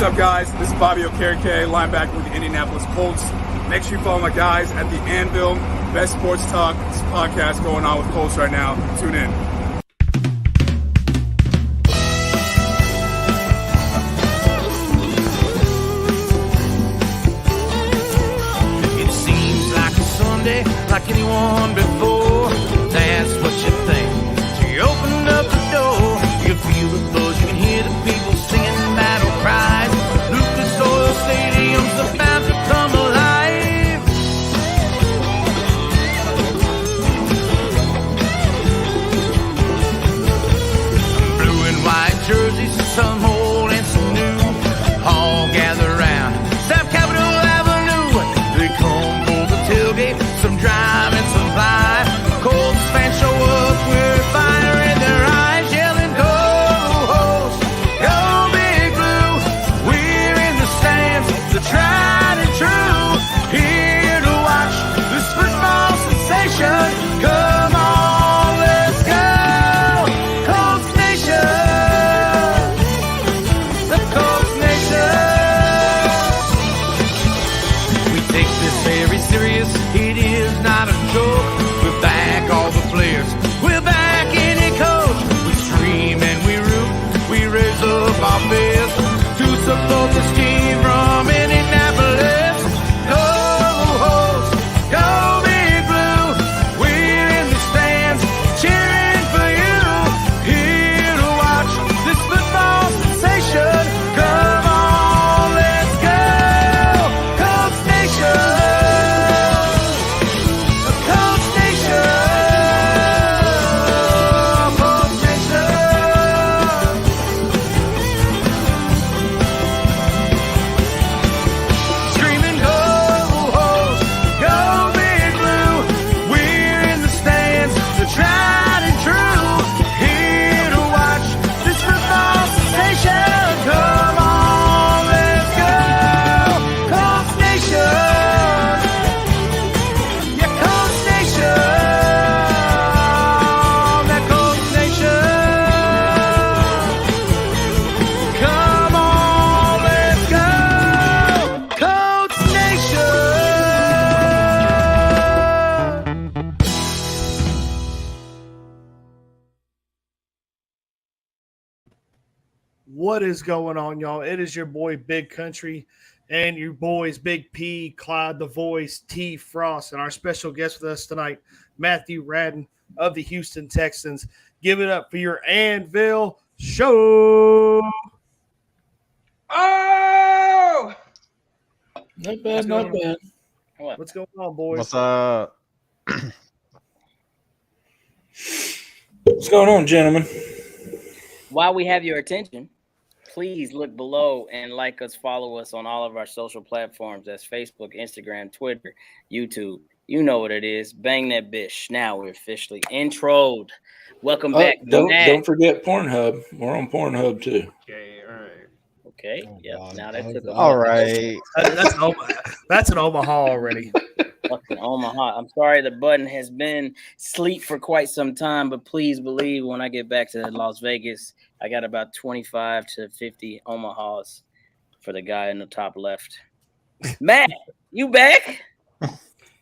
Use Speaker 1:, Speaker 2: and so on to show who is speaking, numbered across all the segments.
Speaker 1: What's up, guys? This is Bobby Okereke, linebacker with the Indianapolis Colts. Make sure you follow my guys at the Anvil, best sports talk podcast going on with Colts right now. Tune in.
Speaker 2: It seems like a Sunday, like anyone before. That's what you think. So you open up the door, you feel the buzz, you can hear the people singing battle cries. Lucas Oil Stadium's about to come alive. Blue and white jerseys, some old and some new, all gather round South Capitol Avenue. They come for the tailgate, some drive and some fly. Colts fans show up with fire in their eyes, yelling, "Go Host, go Big Blue!" We're in the stands, the tried and true, here to watch this football sensation. Come on, let's go, Colts Nation, the Colts Nation. We take this very serious, it is not a joke. We're back, all the players, we're back in it, coach. We scream and we root, we raise up our fists to support this team from Indianapolis. Go Host, go Big Blue, we're in the stands cheering for you, here to watch this football sensation. Come on, let's go, Colts Nation, the Colts Nation, Colts Nation. Screaming, go Host, go Big Blue, we're in the stands, the tried and true, here to watch this football sensation. Come on, let's go, Colts Nation, yeah, Colts Nation, that Colts Nation. Come on, let's go, Colts Nation.
Speaker 3: What is going on, y'all? It is your boy Big Country and your boys Big P, Clyde the Voice, T Frost, and our special guest with us tonight, Matthew Radden of the Houston Texans. Give it up for your Anvil Show.
Speaker 4: Oh!
Speaker 5: Not bad, not bad.
Speaker 3: What's going on, boys?
Speaker 6: What's up?
Speaker 5: What's going on, gentlemen?
Speaker 4: While we have your attention, please look below and like us, follow us on all of our social platforms. That's Facebook, Instagram, Twitter, YouTube. You know what it is. Bang that bish. Now we're officially introed. Welcome back.
Speaker 5: Don't forget Pornhub. We're on Pornhub too.
Speaker 4: Okay, all right. Okay.
Speaker 6: Oh,
Speaker 4: Yep.
Speaker 6: God.
Speaker 4: Now that took a
Speaker 6: All right.
Speaker 3: That's an Omaha already.
Speaker 4: fucking Omaha. I'm sorry the button has been asleep for quite some time, but please believe when I get back to Las Vegas, I got about 25 to 50 Omahas for the guy in the top left. Matt, you back?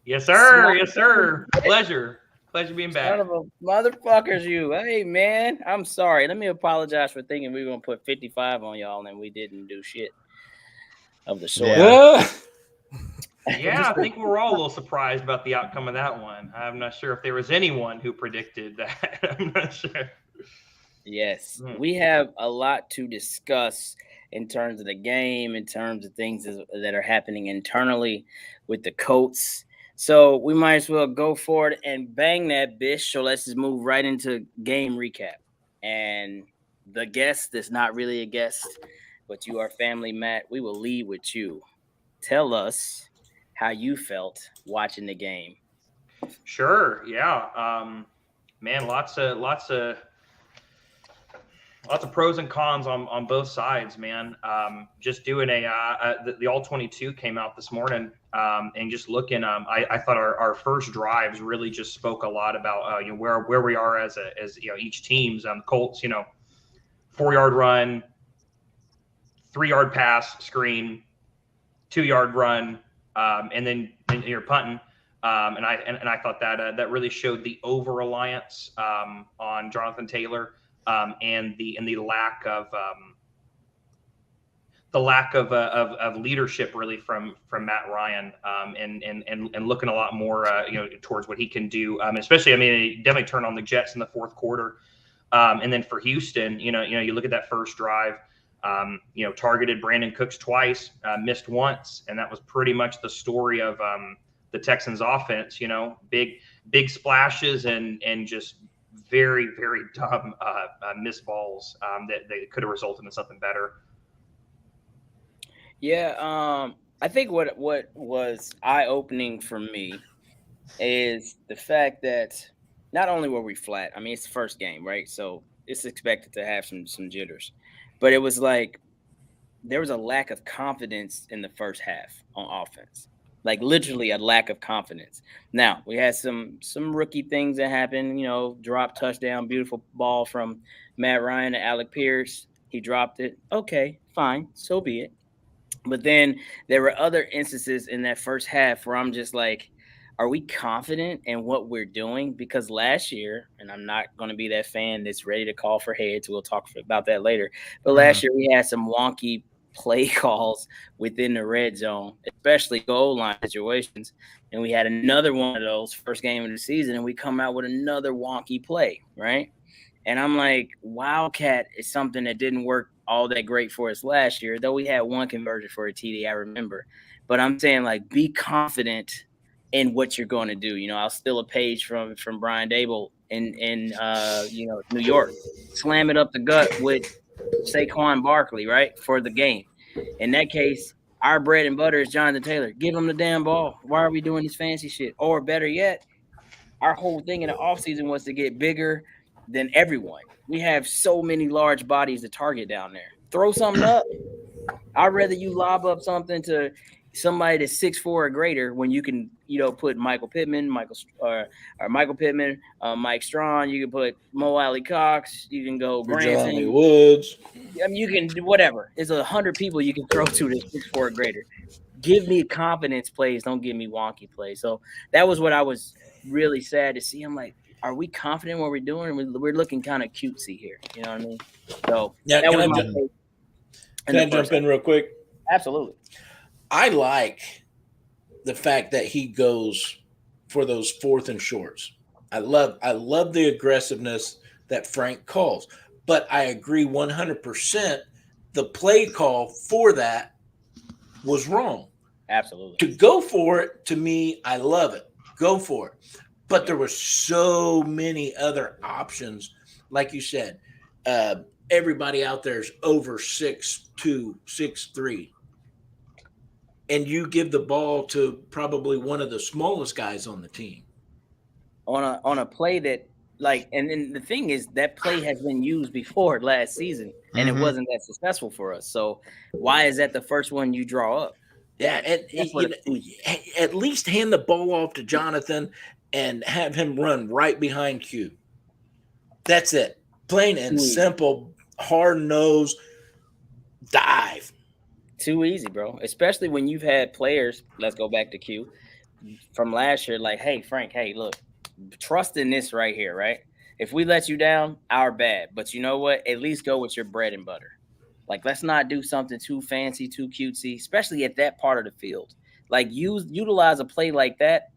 Speaker 7: Yes, sir. Yes, sir. Pleasure being back.
Speaker 4: Son of a motherfuckers, you. Hey, man, I'm sorry. Let me apologize for thinking we were going to put 55 on y'all and we didn't do shit of the sort.
Speaker 7: Yeah, I think we were all a little surprised about the outcome of that one. I'm not sure if there was anyone who predicted that. I'm not sure.
Speaker 4: Yes, we have a lot to discuss in terms of the game, in terms of things that are happening internally with the Colts. So we might as well go for it and bang that bitch. So let's just move right into game recap. And the guest that's not really a guest, but you are family, Matt, we will lead with you. Tell us how you felt watching the game.
Speaker 7: Sure. Yeah. Man, lots of pros and cons on both sides, man. Just doing the all 22 came out this morning, and just looking. I thought our first drives really just spoke a lot about where we are as each team's. Colts, 4-yard run, 3-yard pass, screen, 2-yard run, and then you're punting. And I thought that really showed the over-reliance on Jonathan Taylor and the lack of leadership really from Matt Ryan and looking a lot more towards what he can do. Especially, he definitely turned on the Jets in the fourth quarter. And then for Houston, you look at that first drive, targeted Brandon Cooks twice, missed once, and that was pretty much the story of the Texans offense. Big splashes and just very, very dumb missed balls that they could have resulted in something better.
Speaker 4: Yeah, I think what was eye-opening for me is the fact that not only were we flat, it's the first game, right? So it's expected to have some jitters. But it was like there was a lack of confidence in the first half on offense. Like literally a lack of confidence. Now, we had some rookie things that happened, drop touchdown, beautiful ball from Matt Ryan to Alec Pierce. He dropped it. Okay, fine, so be it. But then there were other instances in that first half where I'm just like, are we confident in what we're doing? Because last year, and I'm not going to be that fan that's ready to call for heads. We'll talk about that later. But last year we had some wonky play calls within the red zone, especially goal line situations. And we had another one of those first game of the season, and we come out with another wonky play, right? And I'm like, Wildcat is something that didn't work all that great for us last year, though we had one conversion for a TD, I remember. But I'm saying, like, be confident in what you're going to do. I'll steal a page from Brian Dable in New York. Slam it up the gut with Saquon Barkley, right, for the game. In that case, our bread and butter is Jonathan Taylor. Give him the damn ball. Why are we doing this fancy shit? Or better yet, our whole thing in the offseason was to get bigger than everyone. We have so many large bodies to target down there. Throw something up. I'd rather you lob up something to somebody that's 6'4" or greater when you can, put Michael Pittman, Mike Strawn. You can put Mo Alley Cox. You can go Granson
Speaker 5: Woods.
Speaker 4: You can do whatever. There's 100 people you can throw to that's 6'4" or greater. Give me confidence plays. Don't give me wonky plays. So that was what I was really sad to see. I'm like, are we confident in what we're doing? We're looking kind of cutesy here. You know what I mean? So
Speaker 5: yeah,
Speaker 4: that
Speaker 5: can
Speaker 4: was
Speaker 5: I jump in real quick?
Speaker 4: Absolutely.
Speaker 5: I like the fact that he goes for those 4th and shorts. I love the aggressiveness that Frank calls, but I agree 100%. The play call for that was wrong.
Speaker 4: Absolutely.
Speaker 5: To go for it, to me, I love it. Go for it. But there were so many other options. Like you said, everybody out there is over 6'2", 6'3". And you give the ball to probably one of the smallest guys on the team.
Speaker 4: On a play that, like, and then the thing is that play has been used before last season, and it wasn't that successful for us. So why is that the first one you draw up?
Speaker 5: Yeah, at least hand the ball off to Jonathan and have him run right behind Q. That's it. Plain and simple, hard-nosed dive.
Speaker 4: Too easy, bro. Especially when you've had players, let's go back to Q, from last year, like, hey, Frank, hey, look, trust in this right here, right? If we let you down, our bad. But you know what? At least go with your bread and butter. Like, let's not do something too fancy, too cutesy, especially at that part of the field. Like, utilize a play like that,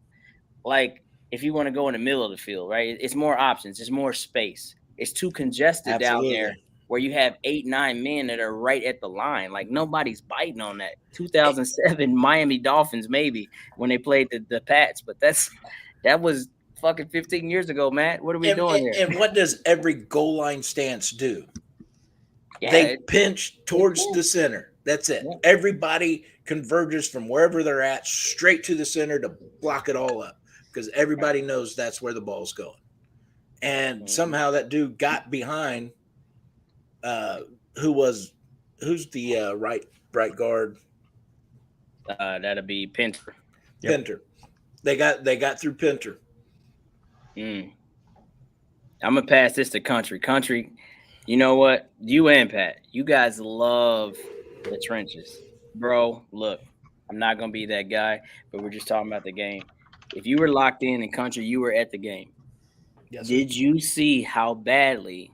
Speaker 4: like, if you want to go in the middle of the field, right? It's more options. It's more space. It's too congested down there where you have 8-9 men that are right at the line. Like, nobody's biting on that. 2007 Miami Dolphins, maybe, when they played the Pats. But that was fucking 15 years ago, Matt. What are we doing here?
Speaker 5: And what does every goal line stance do?
Speaker 4: Yeah,
Speaker 5: they pinch towards the center. That's it. Yeah. Everybody converges from wherever they're at straight to the center to block it all up because everybody knows that's where the ball's going. And somehow that dude got behind who's the right guard?
Speaker 4: That'll be Pinter.
Speaker 5: Pinter. They got through Pinter.
Speaker 4: I'm gonna pass this to Country. Country, you know what? You and Pat, you guys love The trenches. Bro, look, I'm not going to be that guy, but we're just talking about the game. If you were locked in country, you were at the game.
Speaker 3: Yes, sir.
Speaker 4: Did you see how badly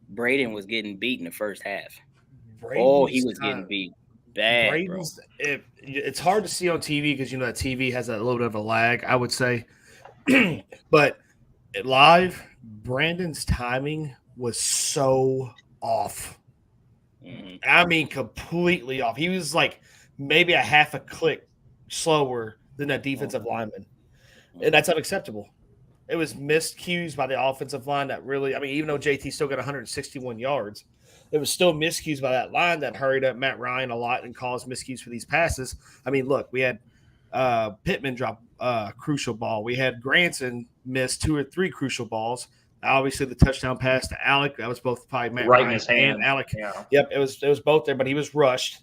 Speaker 4: Braden was getting beat in the first half? He was getting beat bad, bro.
Speaker 3: It's hard to see on TV because that TV has a little bit of a lag, I would say. But live, Brandon's timing was so off.
Speaker 4: Mm-hmm.
Speaker 3: I mean, completely off. He was like maybe a half a click slower than that defensive lineman. And that's unacceptable. It was missed cues by the offensive line that really, I mean, even though JT still got 161 yards, it was still miscues by that line that hurried up Matt Ryan a lot and caused miscues for these passes. I mean, look, we had Pittman drop a crucial ball. We had Granson miss 2 or 3 crucial balls. Obviously, the touchdown pass to Alec, that was both probably Matt
Speaker 7: right
Speaker 3: Ryan
Speaker 7: in his hand.
Speaker 3: and Alec.
Speaker 7: Yeah.
Speaker 3: Yep, it was both there, but he was rushed.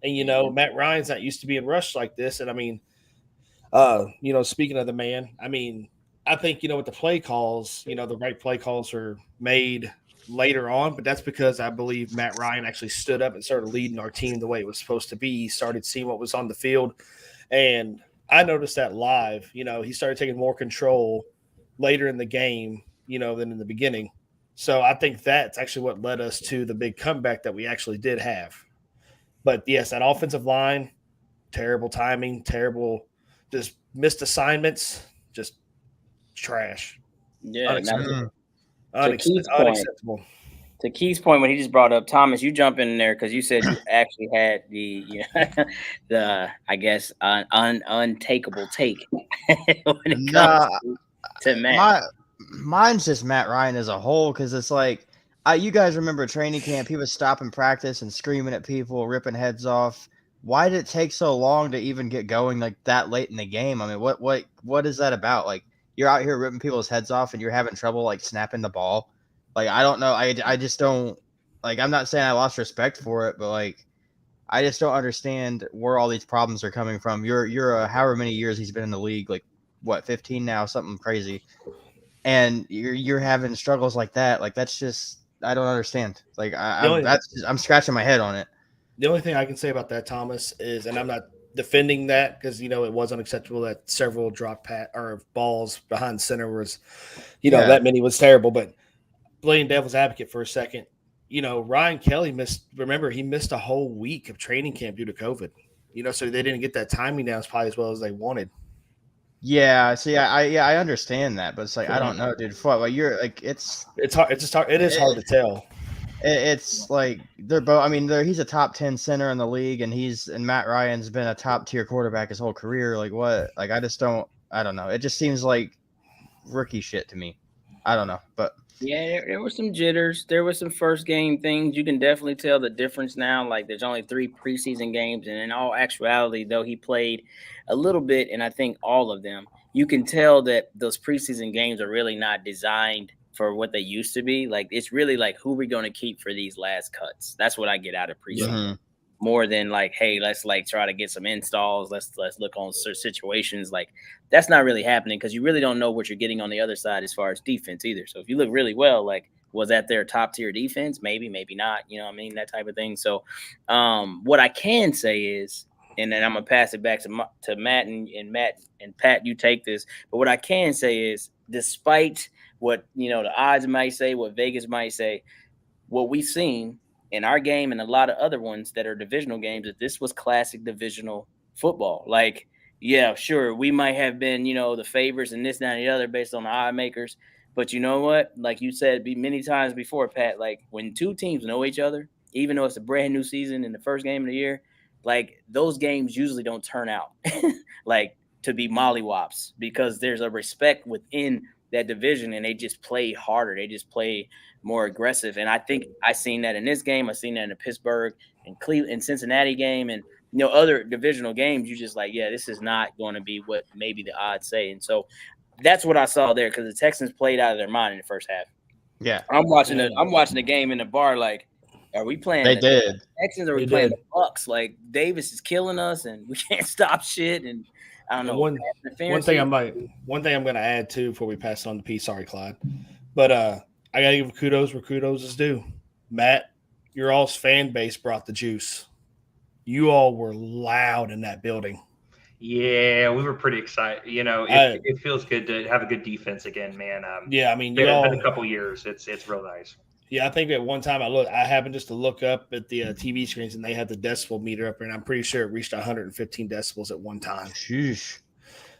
Speaker 3: And, Matt Ryan's not used to being rushed like this. And, I mean, speaking of the man, I mean, I think, with the play calls, the right play calls are made later on, but that's because I believe Matt Ryan actually stood up and started leading our team the way it was supposed to be. He started seeing what was on the field. And I noticed that live, he started taking more control later in the game, than in the beginning. So I think that's actually what led us to the big comeback that we actually did have. But yes, that offensive line, terrible timing, terrible, just missed assignments, just trash.
Speaker 4: Yeah,
Speaker 3: unacceptable.
Speaker 4: To Keith's point, when he just brought up Thomas, you jump in there because you said you actually had the I guess untakeable take when it comes to Matt.
Speaker 6: Mine's just Matt Ryan as a whole because it's like you guys remember training camp? He was stopping practice and screaming at people, ripping heads off. Why did it take so long to even get going like that late in the game? I mean, what is that about? Like, you're out here ripping people's heads off and you're having trouble like snapping the ball. Like, I don't know. I just don't like, I'm not saying I lost respect for it, but like, I just don't understand where all these problems are coming from. You're however many years he's been in the league, like what, 15 now, something crazy. And you're having struggles like that. Like, that's just, I don't understand. Like, I'm scratching my head on it.
Speaker 3: The only thing I can say about that, Thomas, is, and I'm not defending that because, it was unacceptable that several drop or balls behind center was, that many was terrible. But playing devil's advocate for a second, Ryan Kelly missed a whole week of training camp due to COVID, so they didn't get that timing down probably as well as they wanted.
Speaker 6: Yeah, see, I understand that, but it's like, I don't know, dude. Like, you're like, it's
Speaker 3: hard. It's just hard. It is hard to tell.
Speaker 6: It's like they're both. I mean, he's a top 10 center in the league, and Matt Ryan's been a top tier quarterback his whole career. Like, what? Like, I don't know. It just seems like rookie shit to me. I don't know, but
Speaker 4: yeah, there were some jitters. There were some first game things. You can definitely tell the difference now. Like, there's only 3 preseason games, and in all actuality, though he played a little bit, and I think all of them, you can tell that those preseason games are really not designed for what they used to be. Like, it's really like, who are we going to keep for these last cuts? That's what I get out of preseason. Mm-hmm. More than like, hey, let's like try to get some installs. Let's look on certain situations. Like, that's not really happening because you really don't know what you're getting on the other side as far as defense either. So if you look really well, like, was that their top tier defense? Maybe, maybe not. You know what I mean? That type of thing. So what I can say is, and then I'm gonna pass it back to Matt and Matt and Pat. You take this, but what I can say is, despite what the odds might say, what Vegas might say, what we've seen in our game and a lot of other ones that are divisional games, that this was classic divisional football. Like, yeah, sure, we might have been, the favorites and this, that, and the other based on the odd makers. But you know what? Like you said many times before, Pat, like, when 2 teams know each other, even though it's a brand new season in the first game of the year, like, those games usually don't turn out like to be mollywops because there's a respect within that division and they just play harder. They just play more aggressive. And I think I seen that in this game. I seen that in the Pittsburgh and Cleveland and Cincinnati game and, other divisional games. You just like, yeah, this is not going to be what maybe the odds say. And so that's what I saw there because the Texans played out of their mind in the first half.
Speaker 6: Yeah.
Speaker 4: I'm watching the game in the bar like, are we playing
Speaker 6: the
Speaker 4: Texans or are we playing the Bucks? Like, Davis is killing us and we can't stop shit. And I don't know.
Speaker 3: One thing I'm going to add too before we pass it on to P. Sorry, Clyde. But I got to give kudos where kudos is due. Matt, your all's fan base brought the juice. you all were loud in that building.
Speaker 7: Yeah, we were pretty excited. It feels good to have a good defense again, man.
Speaker 3: Yeah, I mean,
Speaker 7: it's been a couple years. It's real nice.
Speaker 3: Yeah, I think at one time I happened just to look up at the TV screens, and they had the decibel meter up there, and I'm pretty sure it reached 115 decibels at one time.
Speaker 6: Sheesh.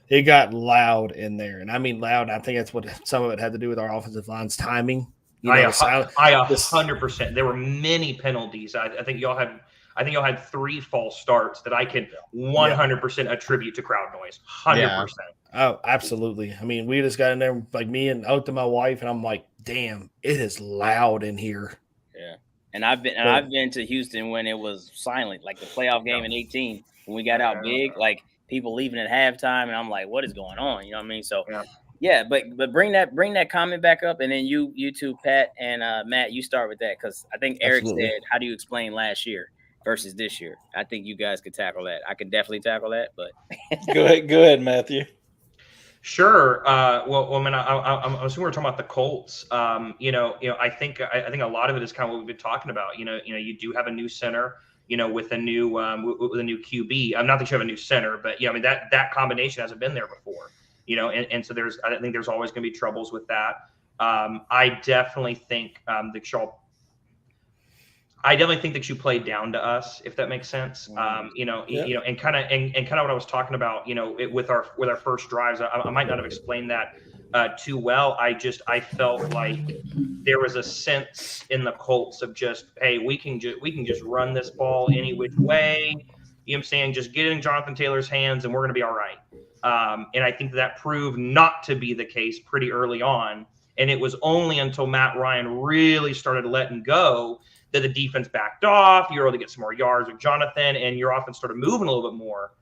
Speaker 3: It got loud in there, and I mean loud. I think that's what some of it had to do with our offensive line's timing.
Speaker 7: I 100%. There were many penalties. I think y'all had 3 false starts that I can 100% attribute to crowd noise. 100%.
Speaker 3: Yeah. Oh, absolutely. I mean, we just got in there, like me and out to my wife, and I'm like, damn, it is loud in here.
Speaker 4: Yeah. And I've been to Houston when it was silent, like the playoff game in 18 when we got out big, like people leaving at halftime, and I'm like, what is going on? You know what I mean? So yeah, but bring that comment back up, and then you two, Pat and Matt, you start with that, because I think Eric said, how do you explain last year versus this year? I think you guys could tackle that. I could definitely tackle that, but
Speaker 5: go ahead, Matthew.
Speaker 7: Sure. Well, I mean, I'm assuming we're talking about the Colts. I think a lot of it is kind of what we've been talking about. You do have a new center, with a new QB. I'm not that you have a new center, but I mean that combination hasn't been there before. And so I think there's always going to be troubles with that. I definitely think that you played down to us, if that makes sense. And kind of what I was talking about, with our first drives, I might not have explained that too well. I felt like there was a sense in the Colts of just, hey, we can just run this ball any which way. You know what I'm saying? Just get it in Jonathan Taylor's hands and we're going to be all right. And I think that proved not to be the case pretty early on. And it was only until Matt Ryan really started letting go that the defense backed off. You were able to get some more yards with Jonathan, and your offense started moving a little bit more.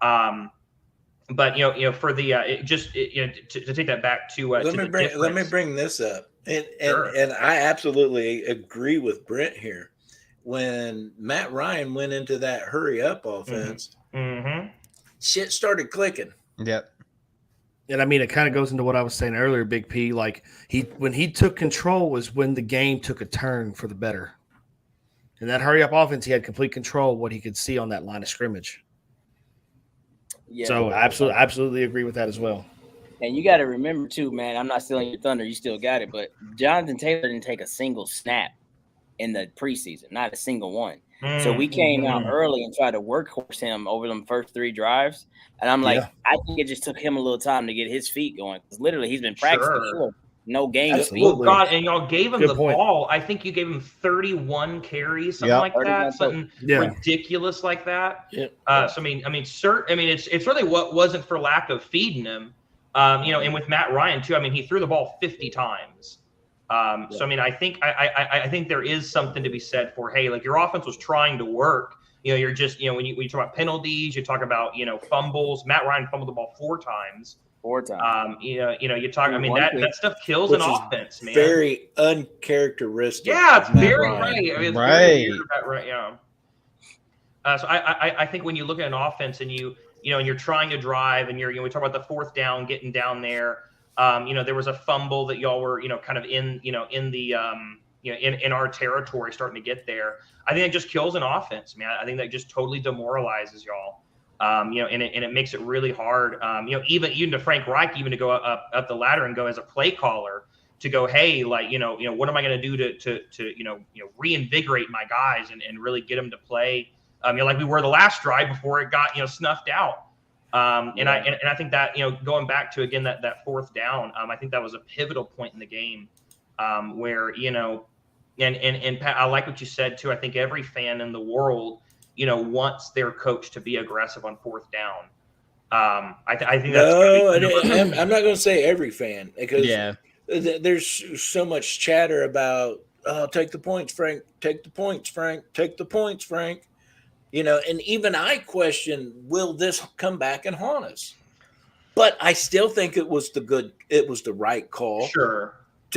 Speaker 7: But for the to take that back to
Speaker 5: let me bring this up, and I absolutely agree with Brent here. When Matt Ryan went into that hurry up offense, shit started clicking.
Speaker 6: Yep.
Speaker 3: And I mean, it kind of goes into what I was saying earlier, Big P. Like when he took control was when the game took a turn for the better. In that hurry up offense, he had complete control of what he could see on that line of scrimmage. Yeah, so I absolutely agree with that as well.
Speaker 4: And you got to remember too, man, I'm not stealing your thunder. You still got it. But Jonathan Taylor didn't take a single snap in the preseason, not a single one. So we came out early and tried to workhorse him over them first 3 drives. And I'm like, I think it just took him a little time to get his feet going. Because literally he's been practicing no game.
Speaker 7: Oh, God, and y'all gave him ball. I think you gave him 31 carries, something like that. Something ridiculous like that. So I mean, it's really what wasn't for lack of feeding him. And with Matt Ryan too, I mean, he threw the ball 50 times. So I mean, I think there is something to be said for, hey, like your offense was trying to work. You're just, when you talk about penalties, you talk about, fumbles. Matt Ryan fumbled the ball 4 times.
Speaker 4: 4 times.
Speaker 7: You talk. I mean, that stuff kills an offense, man.
Speaker 5: Very uncharacteristic.
Speaker 7: Yeah, it's very right. I mean, it's
Speaker 6: right.
Speaker 7: Right. Yeah. So I think when you look at an offense and and you're trying to drive and we talk about the 4th down, getting down there. There was a fumble that y'all were, kind of in our territory starting to get there. I think it just kills an offense, man. I think that just totally demoralizes y'all. And it makes it really hard. Even to Frank Reich, even to go up the ladder and go as a play caller to go, hey, like, what am I going to do to reinvigorate my guys and really get them to play, like we were the last drive before it got, snuffed out. And I think that, going back to, again, that 4th down, I think that was a pivotal point in the game where, and Pat, I like what you said too. I think every fan in the world, wants their coach to be aggressive on 4th down. I think that's
Speaker 5: I'm not going to say every fan, because there's so much chatter about, take the points, Frank, take the points, Frank, take the points, Frank. And even I question, will this come back and haunt us? But I still think it was the right call to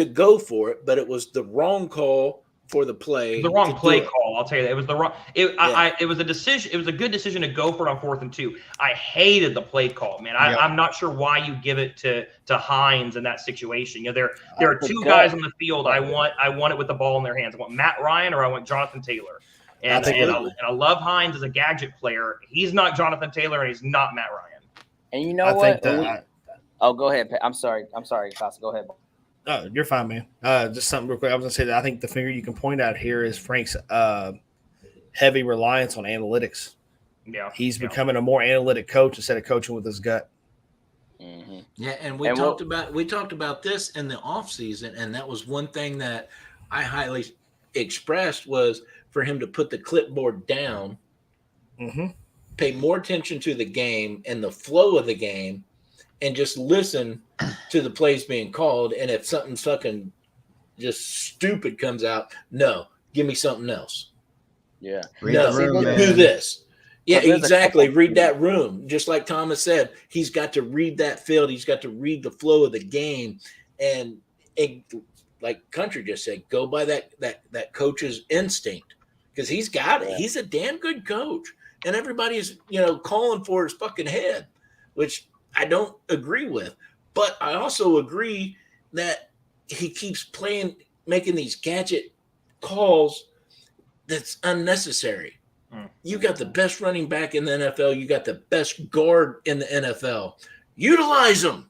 Speaker 5: go for it, but it was the wrong call for the play.
Speaker 7: The wrong play call. I'll tell you that. It was the wrong. It was a decision. It was a good decision to go for it on 4th and 2. I hated the play call, man. I'm not sure why you give it to Hines in that situation. There are 2 guys on the field. I want it with the ball in their hands. I want Matt Ryan or I want Jonathan Taylor. And I love Hines as a gadget player. He's not Jonathan Taylor, and he's not Matt Ryan.
Speaker 4: And you know what? Go ahead. I'm sorry, Costa. Go ahead.
Speaker 3: Oh, you're fine, man. Just something real quick. I was gonna say that I think the finger you can point out here is Frank's heavy reliance on analytics.
Speaker 7: Yeah,
Speaker 3: he's becoming a more analytic coach instead of coaching with his gut.
Speaker 5: Mm-hmm. Yeah, and we talked about this in the offseason, and that was one thing that I highly expressed was for him to put the clipboard down, pay more attention to the game and the flow of the game, and just listen to the plays being called. And if something fucking just stupid comes out, no, give me something else.
Speaker 4: Yeah.
Speaker 5: Do this. Yeah, exactly. Read that room. Just like Thomas said, he's got to read that field. He's got to read the flow of the game. And like Country just said, go by that coach's instinct, because he's got it. He's a damn good coach. And everybody's, calling for his fucking head, which I don't agree with. But I also agree that he keeps making these gadget calls that's unnecessary. You got the best running back in the NFL. You got the best guard in the NFL. Utilize them.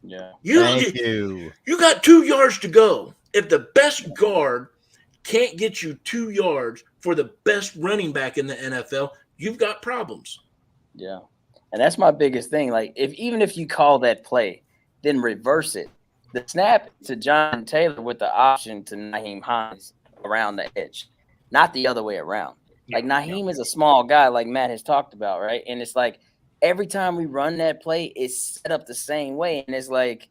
Speaker 4: Yeah.
Speaker 5: You got 2 yards to go. If the best guard can't get you 2 yards for the best running back in the NFL, you've got problems.
Speaker 4: Yeah. And that's my biggest thing. Like, even if you call that play, then reverse it. The snap to John Taylor with the option to Nyheim Hines around the edge, not the other way around. Like, Nyheim is a small guy, like Matt has talked about, right? And it's like every time we run that play, it's set up the same way. And it's like,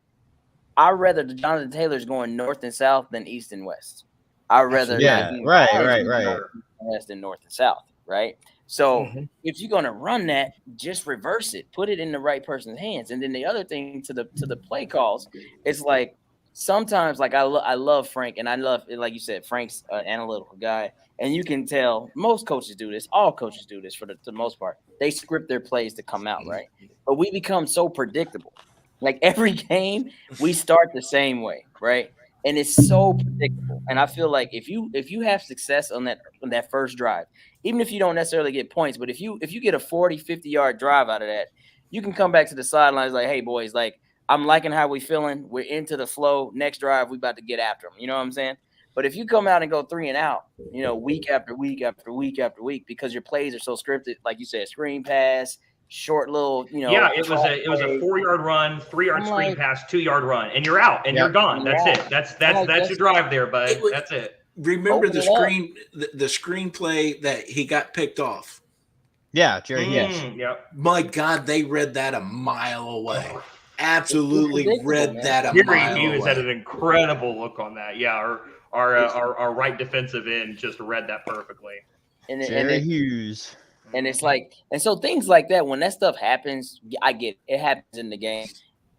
Speaker 4: I'd rather Jonathan Taylor's going north and south than east and west. I'd rather
Speaker 6: right.
Speaker 4: West than north and south, right? So if you're gonna run that, just reverse it, put it in the right person's hands. And then the other thing to the play calls, it's like sometimes, like I love Frank, and I love, like you said, Frank's an analytical guy, and you can tell most coaches do this. All coaches do this for the most part. They script their plays to come out right, but we become so predictable. Like every game, we start the same way, right? And it's so predictable. And I feel like if you have success on that first drive, even if you don't necessarily get points, but if you get a 40, 50-yard drive out of that, you can come back to the sidelines like, hey, boys, like, I'm liking how we feeling. We're into the flow. Next drive, we about to get after them. You know what I'm saying? But if you come out and go 3 and out, week after week after week after week, because your plays are so scripted, like you said, screen pass, short little,
Speaker 7: Yeah, it was a 4-yard run, 3-yard screen pass, 2-yard run, and you're out and you're gone. That's it. That's your drive there, bud. That's it.
Speaker 5: Remember the screenplay that he got picked off.
Speaker 6: Yeah, Jerry. Yes.
Speaker 7: Yep.
Speaker 5: My God, they read that a mile away. Absolutely read that a mile away.
Speaker 7: Jerry Hughes had an incredible look on that. Yeah, our right defensive end just read that perfectly.
Speaker 6: Jerry Hughes.
Speaker 4: And it's like, and so things like that, when that stuff happens, I get it. It happens in the game.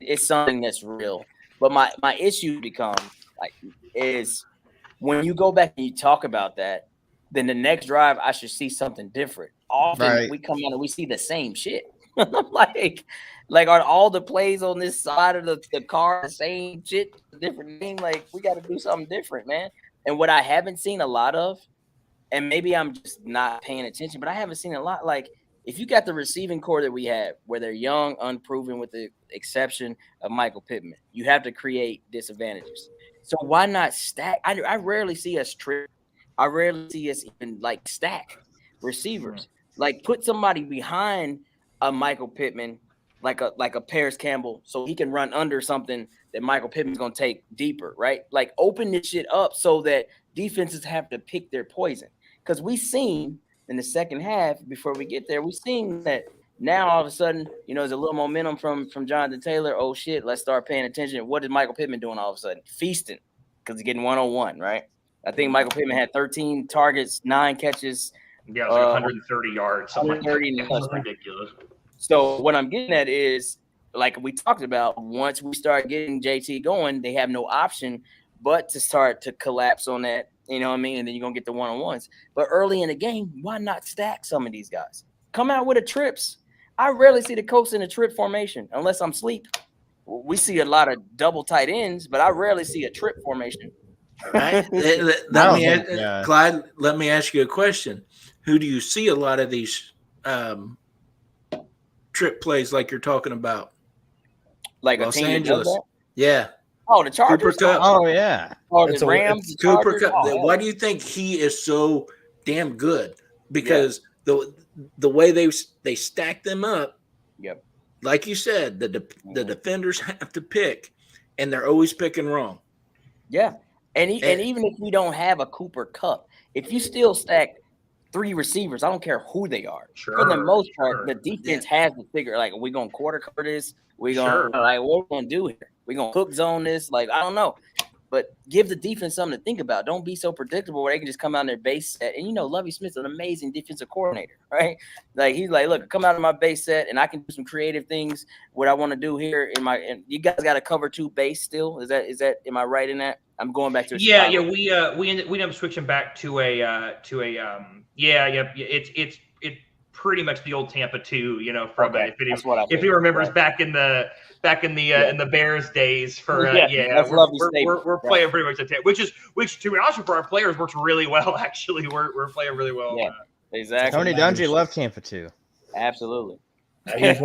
Speaker 4: It's something that's real. But my issue becomes is when you go back and you talk about that, then the next drive I should see something different. Often we come out and we see the same shit. like are all the plays on this side of the car the same shit, different thing? Like, we got to do something different, man. And what I haven't seen a lot of, and maybe I'm just not paying attention, but I haven't seen a lot. Like, if you got the receiving core that we have, where they're young, unproven, with the exception of Michael Pittman, you have to create disadvantages. So why not stack? I rarely see us trip. I rarely see us even stack receivers. Like, put somebody behind a Michael Pittman, like a Paris Campbell, so he can run under something that Michael Pittman's gonna take deeper, right? Like, open this shit up so that defenses have to pick their poison. Because we seen in the second half, before we get there, we seen that now all of a sudden, there's a little momentum from Jonathan Taylor. Oh shit, let's start paying attention. What is Michael Pittman doing all of a sudden? Feasting, because he's getting 1-on-1, right? I think Michael Pittman had 13 targets, 9 catches.
Speaker 7: Yeah, it was 130 yards. 130, that's ridiculous.
Speaker 4: So what I'm getting at is, like we talked about, once we start getting JT going, they have no option but to start to collapse on that. You know what I mean? And then you're going to get the one-on-ones. But early in the game, why not stack some of these guys? Come out with a trips. I rarely see the coach in a trip formation unless I'm asleep. We see a lot of double tight ends, but I rarely see a trip formation.
Speaker 5: Right? Clyde, let me ask you a question. Who do you see a lot of these trip plays like you're talking about?
Speaker 4: Like
Speaker 5: Los
Speaker 4: a team
Speaker 5: Angeles.
Speaker 4: Yeah. Oh, the Chargers.
Speaker 5: Cooper Kupp.
Speaker 6: Oh yeah.
Speaker 4: Oh, the Rams. The
Speaker 5: Cooper
Speaker 4: Chargers?
Speaker 5: Kupp. Why do you think he is so damn good? Because the way they stack them up.
Speaker 4: Yep.
Speaker 5: Like you said, the defenders have to pick, and they're always picking wrong.
Speaker 4: Yeah, and even if we don't have a Cooper Kupp, if you still stack 3 receivers, I don't care who they are. For the most part, the defense has to figure like, are we gonna quarter cover this? We gonna like what we gonna do here? We gonna hook zone this? Like I don't know. But give the defense something to think about. Don't be so predictable where they can just come out in their base set. And Lovie Smith's an amazing defensive coordinator, right? Like he's like, look, come out of my base set, and I can do some creative things. What I want to do here and you guys got to cover 2 base still. Is that? Am I right in that? I'm going back to
Speaker 7: we ended up switching back to it's pretty much the old Tampa 2, from if he remembers back in the Bears days for we're playing pretty much the Tampa, which to be honest for our players works really well. Actually, we're playing really well.
Speaker 4: Yeah, exactly.
Speaker 6: Tony Dungy loved Tampa 2.
Speaker 4: Absolutely.
Speaker 3: He was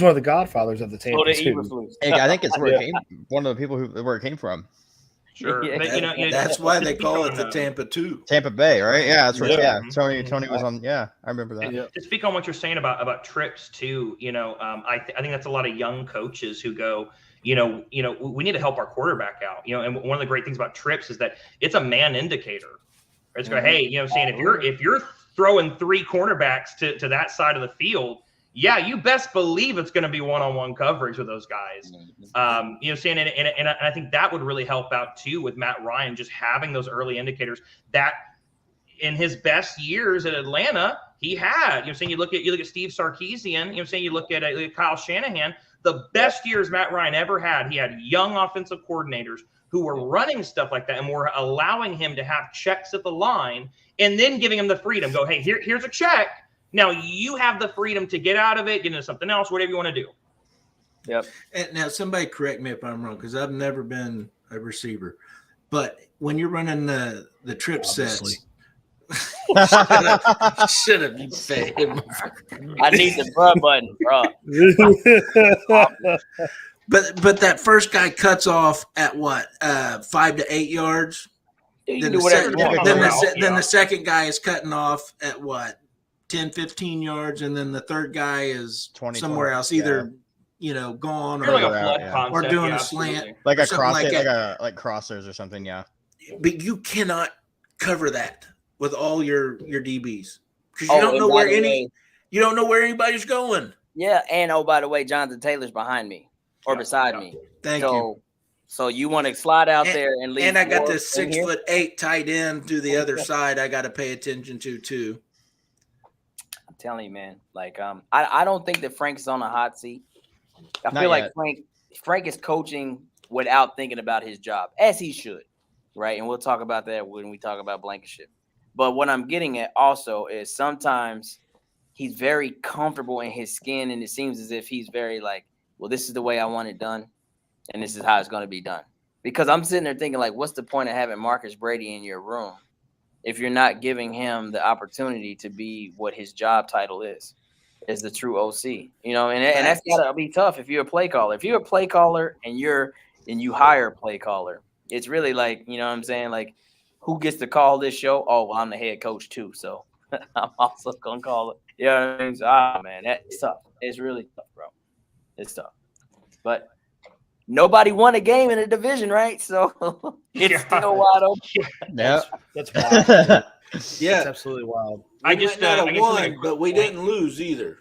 Speaker 3: one of the godfathers of the Tampa 2.
Speaker 6: I think it's where it came. One of the people where it came from.
Speaker 7: Sure,
Speaker 5: but, that's why they call it the Tampa 2.
Speaker 6: Tampa Bay, right? Yeah, that's right. Yeah, Tony was on. Yeah, I remember that.
Speaker 7: To speak on what you're saying about trips too, I think that's a lot of young coaches who go, we need to help our quarterback out. And one of the great things about trips is that it's a man indicator. It's go, hey, saying if you're throwing 3 cornerbacks to that side of the field. Yeah, you best believe it's going to be one-on-one coverage with those guys. Saying, and I think that would really help out too with Matt Ryan, just having those early indicators that in his best years at Atlanta, he had. You look at Steve Sarkisian. You look at Kyle Shanahan. The best years Matt Ryan ever had, he had young offensive coordinators who were running stuff like that and were allowing him to have checks at the line and then giving him the freedom. Go, hey, here's a check. Now you have the freedom to get out of it, get into something else, whatever you want to do.
Speaker 4: Yep.
Speaker 5: And now somebody correct me if I'm wrong, because I've never been a receiver. But when you're running the trip sets, should have been fed.
Speaker 4: I need the front button, bro.
Speaker 5: But that first guy cuts off at what? 5 to 8 yards. Then the second guy is cutting off at what? 10, 15 yards, and then the third guy is 20, somewhere else, either gone or doing a slant,
Speaker 6: like a cross, like crossers or something. Yeah,
Speaker 5: but you cannot cover that with all your DBs because you don't know where you don't know where anybody's going.
Speaker 4: Yeah, and by the way, Jonathan Taylor's behind me or beside me.
Speaker 5: Thank you.
Speaker 4: So you want to slide out there and leave.
Speaker 5: And I got this 6'8" tight end to the other side. I got to pay attention to too.
Speaker 4: Telling you, man, like I don't think that Frank's on a hot seat. I feel like Frank is coaching without thinking about his job, as he should, right? And we'll talk about that when we talk about Blankenship. But what I'm getting at also is sometimes he's very comfortable in his skin, and it seems as if he's very like, well, this is the way I want it done, and this is how it's going to be done. Because I'm sitting there thinking, like, what's the point of having Marcus Brady in your room if you're not giving him the opportunity to be what his job title is the true OC, and that's gotta be tough if you're a play caller. If you're a play caller and you hire a play caller, it's really like, what I'm saying? Like, who gets to call this show? Oh, well, I'm the head coach too. So I'm also going to call it. You know what I mean? So, man, that's tough. It's really tough, bro. It's tough. But nobody won a game in a division, right? So it's still wide open.
Speaker 6: Yeah,
Speaker 3: that's wild.
Speaker 5: Yeah,
Speaker 3: that's absolutely wild.
Speaker 5: I just won, but we didn't lose either.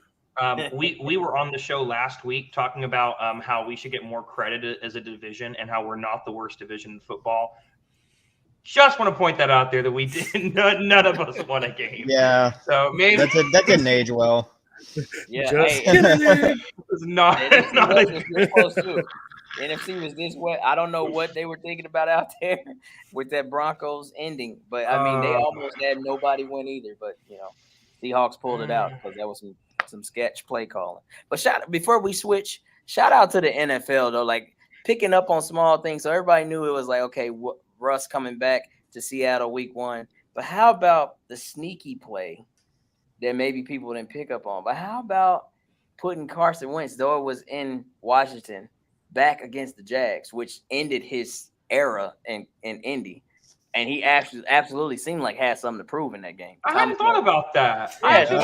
Speaker 7: We were on the show last week talking about how we should get more credit as a division and how we're not the worst division in football. Just want to point that out there that we did none of us won a game.
Speaker 6: Yeah,
Speaker 7: so maybe
Speaker 6: that didn't age well.
Speaker 4: Yeah,
Speaker 7: it's not
Speaker 4: close to. NFC was this way. I don't know what they were thinking about out there with that Broncos ending, but I mean they almost had nobody win either. But Seahawks pulled it out because that was some sketch play calling. But before we switch, shout out to the NFL though, like picking up on small things, so everybody knew it was like, okay, Russ coming back to Seattle week 1. But how about the sneaky play that maybe people didn't pick up on? But how about putting Carson Wentz, though it was in Washington, back against the Jags, which ended his era in Indy? And he absolutely seemed like had something to prove in that game.
Speaker 7: I hadn't thought about that.
Speaker 4: Yeah,
Speaker 7: I hadn't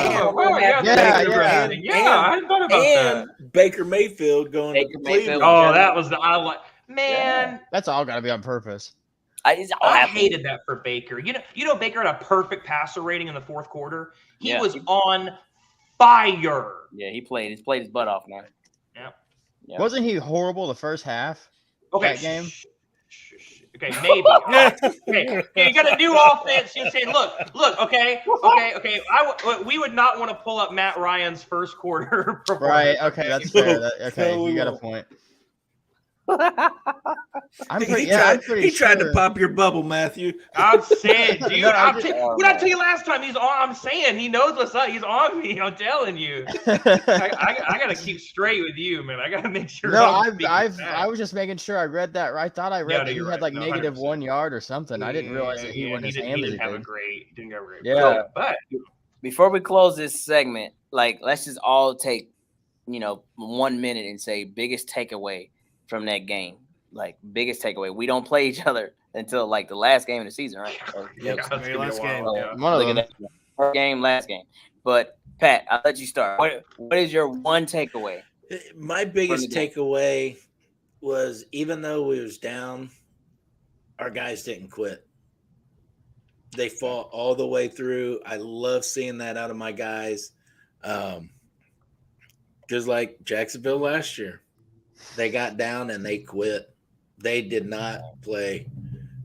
Speaker 7: thought about that.
Speaker 5: Baker Mayfield going to Cleveland.
Speaker 7: Oh, that was the man.
Speaker 6: Yeah. That's all got to be on purpose.
Speaker 7: I hated that for Baker. You know, Baker had a perfect passer rating in the fourth quarter. He was on fire.
Speaker 4: Yeah, he played his butt off, man.
Speaker 7: Yeah.
Speaker 6: Wasn't he horrible the first half?
Speaker 7: Okay.
Speaker 6: That game.
Speaker 7: Okay, maybe. Okay, you got a new offense. You say, look. Okay. We would not want to pull up Matt Ryan's first quarter performance.
Speaker 6: Right. Okay, that's fair. You got a point.
Speaker 5: He tried to pop your bubble, Matthew.
Speaker 7: I'm saying, dude. What I tell you last time? I'm saying he knows what's up. He's on me. I'm telling you. I gotta keep straight with you, man. I gotta make sure.
Speaker 6: No, I was just making sure I read that right. I thought I read that he had like negative 1 yard or something. I didn't realize that he went his hand.
Speaker 7: Didn't have a great.
Speaker 6: Yeah,
Speaker 4: but before we close this segment, like let's just all take 1 minute and say biggest takeaway from that game. Like biggest takeaway. We don't play each other until like the last game of the season, right?
Speaker 3: Last game.
Speaker 6: One of them.
Speaker 4: First game, last game. But Pat, I'll let you start. What is your one takeaway?
Speaker 5: My biggest takeaway was even though we was down, our guys didn't quit. They fought all the way through. I love seeing that out of my guys. Just like Jacksonville last year. They got down and they quit. They did not play.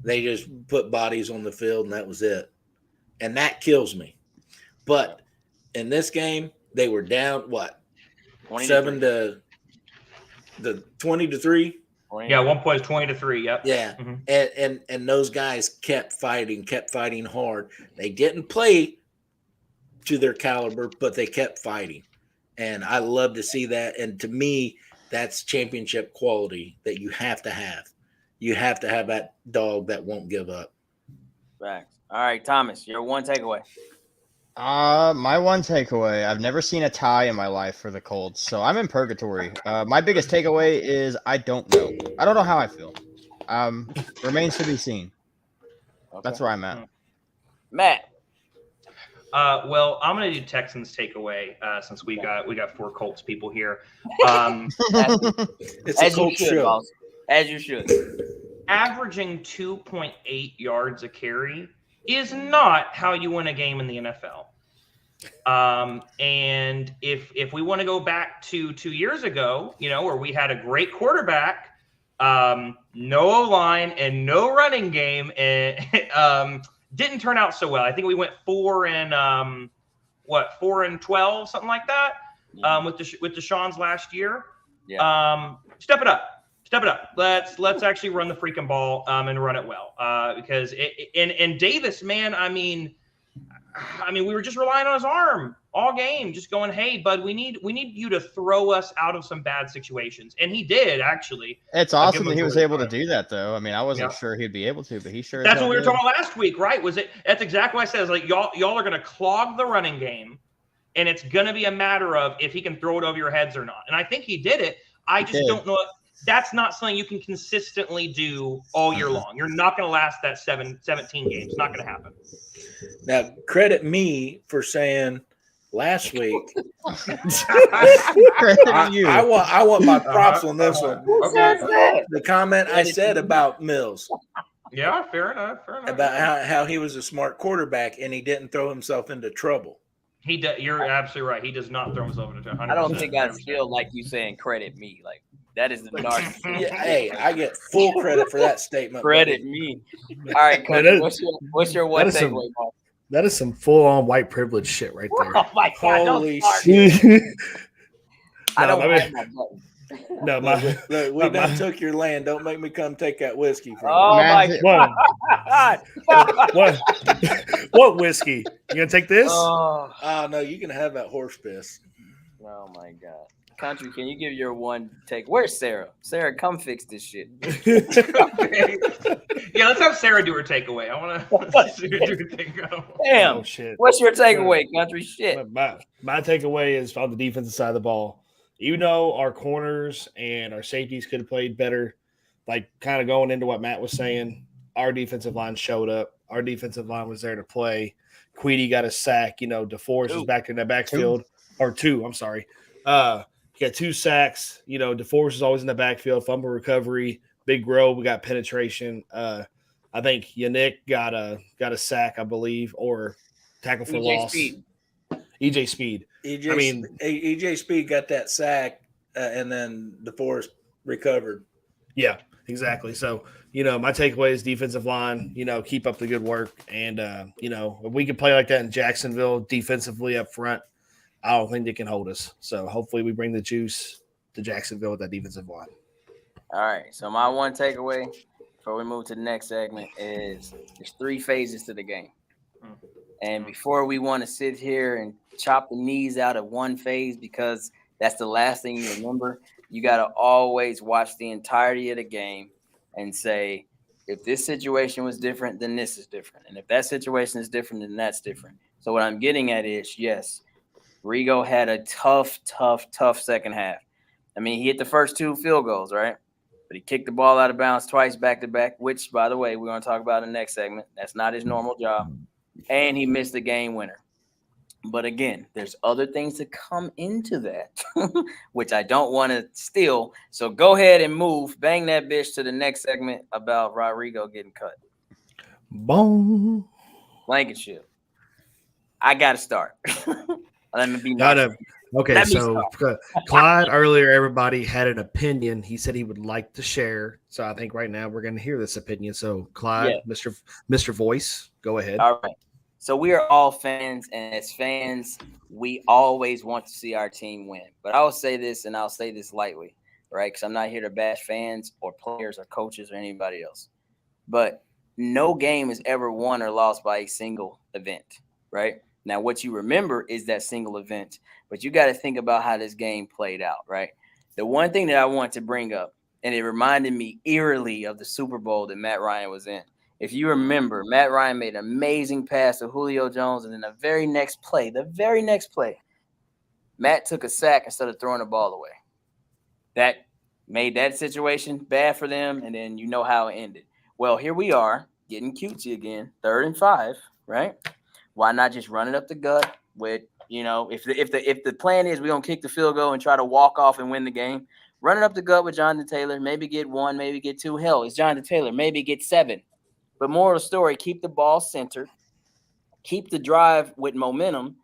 Speaker 5: They just put bodies on the field, and that was it. And that kills me. But in this game, they were down, 20 to 3?
Speaker 7: Yeah, 1 point is 20-3. Yep.
Speaker 5: Yeah. Mm-hmm. And those guys kept fighting hard. They didn't play to their caliber, but they kept fighting. And I love to see that. And to me, that's championship quality that you have to have. You have to have that dog that won't give up.
Speaker 4: Facts. All right, Thomas, your one takeaway.
Speaker 6: My one takeaway, I've never seen a tie in my life for the Colts, so I'm in purgatory. My biggest takeaway is I don't know. I don't know how I feel. Remains to be seen. Okay. That's where I'm at.
Speaker 4: Matt.
Speaker 7: Well, I'm going to do Texans takeaway since we got 4 Colts people here.
Speaker 5: It's a Colts show.
Speaker 4: Boss. As you should.
Speaker 7: Averaging 2.8 yards a carry is not how you win a game in the NFL. And if we want to go back to 2 years ago, where we had a great quarterback, no O-line and no running game, and didn't turn out so well. I think we went 4-12, something like that, with Deshaun's last year.
Speaker 4: Yeah.
Speaker 7: Step it up. Let's actually run the freaking ball and run it well. Because and Davis, man, I mean, we were just relying on his arm all game, just going, hey, bud, we need you to throw us out of some bad situations. And he did, actually.
Speaker 6: It's awesome that he was able to do that, though. I mean, I wasn't sure he'd be able to, but he sure
Speaker 7: That's what we were talking about last week, right? That's exactly what I said. It's like y'all are going to clog the running game, and it's going to be a matter of if he can throw it over your heads or not. And I think he did it. I just don't know. That's not something you can consistently do all year long. You're not going to last that 17 games. It's not going to happen.
Speaker 5: Now, credit me for saying last week. I want my props on this one.
Speaker 7: Okay.
Speaker 5: The comment I said about Mills.
Speaker 7: Yeah, fair enough.
Speaker 5: About how he was a smart quarterback and he didn't throw himself into trouble.
Speaker 7: You're absolutely right. He does not throw himself into 100%.
Speaker 4: I don't think I feel like you saying credit me. Like that is the narcissist.
Speaker 5: Yeah, hey, I get full credit for that statement.
Speaker 4: Credit me. All right, Cody, what's your one takeaway?
Speaker 3: That is some full-on white privilege shit right there.
Speaker 4: Oh my God!
Speaker 5: Holy shit!
Speaker 4: I don't like my button.
Speaker 3: No,
Speaker 5: look, we done took your land. Don't make me come take that whiskey from you.
Speaker 4: Oh my God!
Speaker 3: What whiskey? You gonna take this?
Speaker 5: Oh no, you can have that horse piss.
Speaker 4: Oh my God! Country, can you give your one take? Where's Sarah? Sarah, come fix this shit.
Speaker 7: Yeah, let's have Sarah do her takeaway. I want to see her do her takeaway.
Speaker 4: Damn.
Speaker 3: Oh, shit.
Speaker 4: What's your takeaway, Country? Shit.
Speaker 3: My takeaway is on the defensive side of the ball. Even though our corners and our safeties could have played better, like kind of going into what Matt was saying, our defensive line showed up. Our defensive line was there to play. Queedy got a sack. DeForest was back in the backfield. Or two, I'm sorry. He got 2 sacks. DeForest is always in the backfield. Fumble recovery. Big row. We got penetration. I think Yannick got a sack, I believe, or tackle for loss. EJ Speed.
Speaker 5: EJ Speed got that sack, and then DeForest recovered.
Speaker 3: Yeah, exactly. So, my takeaway is defensive line, keep up the good work. And, if we can play like that in Jacksonville defensively up front, I don't think they can hold us. So hopefully we bring the juice to Jacksonville with that defensive line.
Speaker 4: All right. So my one takeaway before we move to the next segment is there's 3 phases to the game. And before we want to sit here and chop the knees out of one phase because that's the last thing you remember, you got to always watch the entirety of the game and say, if this situation was different, then this is different. And if that situation is different, then that's different. So what I'm getting at is, yes, Rigo had a tough second half. I mean, he hit the first 2 field goals, right? But he kicked the ball out of bounds twice back-to-back, which, by the way, we're going to talk about in the next segment. That's not his normal job. And he missed the game winner. But, again, there's other things that come into that, which I don't want to steal. So go ahead and bang that bitch to the next segment about Rodrigo getting cut.
Speaker 3: Boom.
Speaker 4: Blankenship. I got to start. Let me be
Speaker 3: nice. Okay, so Clyde earlier, everybody had an opinion. He said he would like to share. So I think right now we're going to hear this opinion. So Clyde, Mr. Voice, go ahead.
Speaker 4: All right. So we are all fans, and as fans, we always want to see our team win. But I will say this, and I'll say this lightly, right? Because I'm not here to bash fans or players or coaches or anybody else. But no game is ever won or lost by a single event, right? Now, what you remember is that single event, but you got to think about how this game played out, right? The one thing that I want to bring up, and it reminded me eerily of the Super Bowl that Matt Ryan was in. If you remember, Matt Ryan made an amazing pass to Julio Jones, and then the very next play, Matt took a sack instead of throwing the ball away. That made that situation bad for them, and then you know how it ended. Well, here we are getting cutesy again, 3rd and 5, right? Why not just run it up the gut with, if the plan is we're going to kick the field goal and try to walk off and win the game, run it up the gut with Jonathan Taylor, maybe get 1, maybe get 2. Hell, it's Jonathan Taylor, maybe get 7. But moral of the story, keep the ball centered, keep the drive with momentum,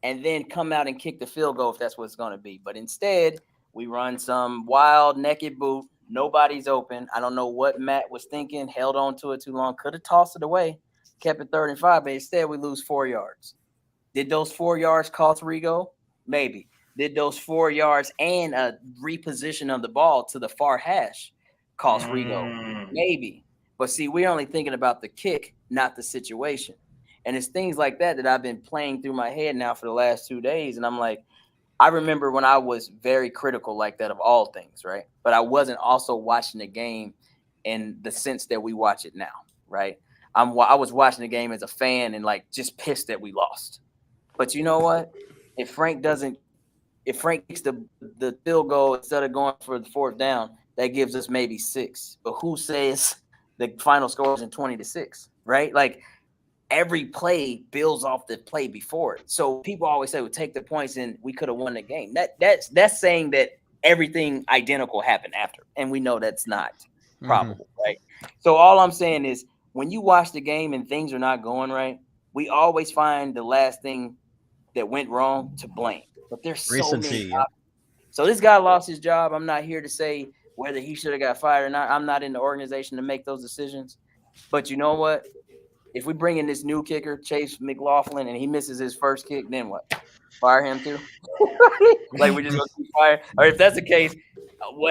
Speaker 4: and then come out and kick the field goal if that's what it's going to be. But instead, we run some wild naked boot. Nobody's open. I don't know what Matt was thinking, held on to it too long, could have tossed it away. Kept it 3rd and 5, but instead we lose 4 yards. Did those 4 yards cost Rigo? Maybe. Did those 4 yards and a reposition of the ball to the far hash cost Rigo? Maybe. But see, we're only thinking about the kick, not the situation. And it's things like that I've been playing through my head now for the last 2 days. And I'm like, I remember when I was very critical like that of all things, right? But I wasn't also watching the game in the sense that we watch it now, right? I was watching the game as a fan and just pissed that we lost. But you know what? If Frank kicks the field goal instead of going for the 4th down, that gives us maybe 6. But who says the final score is in 20-6, right? Every play builds off the play before it. So people always say, "Well, take the points and we could have won the game." That's saying that everything identical happened after, and we know that's not probable, right? So all I'm saying is, when you watch the game and things are not going right, we always find the last thing that went wrong to blame. But there's so many. So this guy lost his job. I'm not here to say whether he should have got fired or not. I'm not in the organization to make those decisions. But you know what? If we bring in this new kicker, Chase McLaughlin, and he misses his first kick, then what? Fire him too? We're just going to keep firing? Or if that's the case,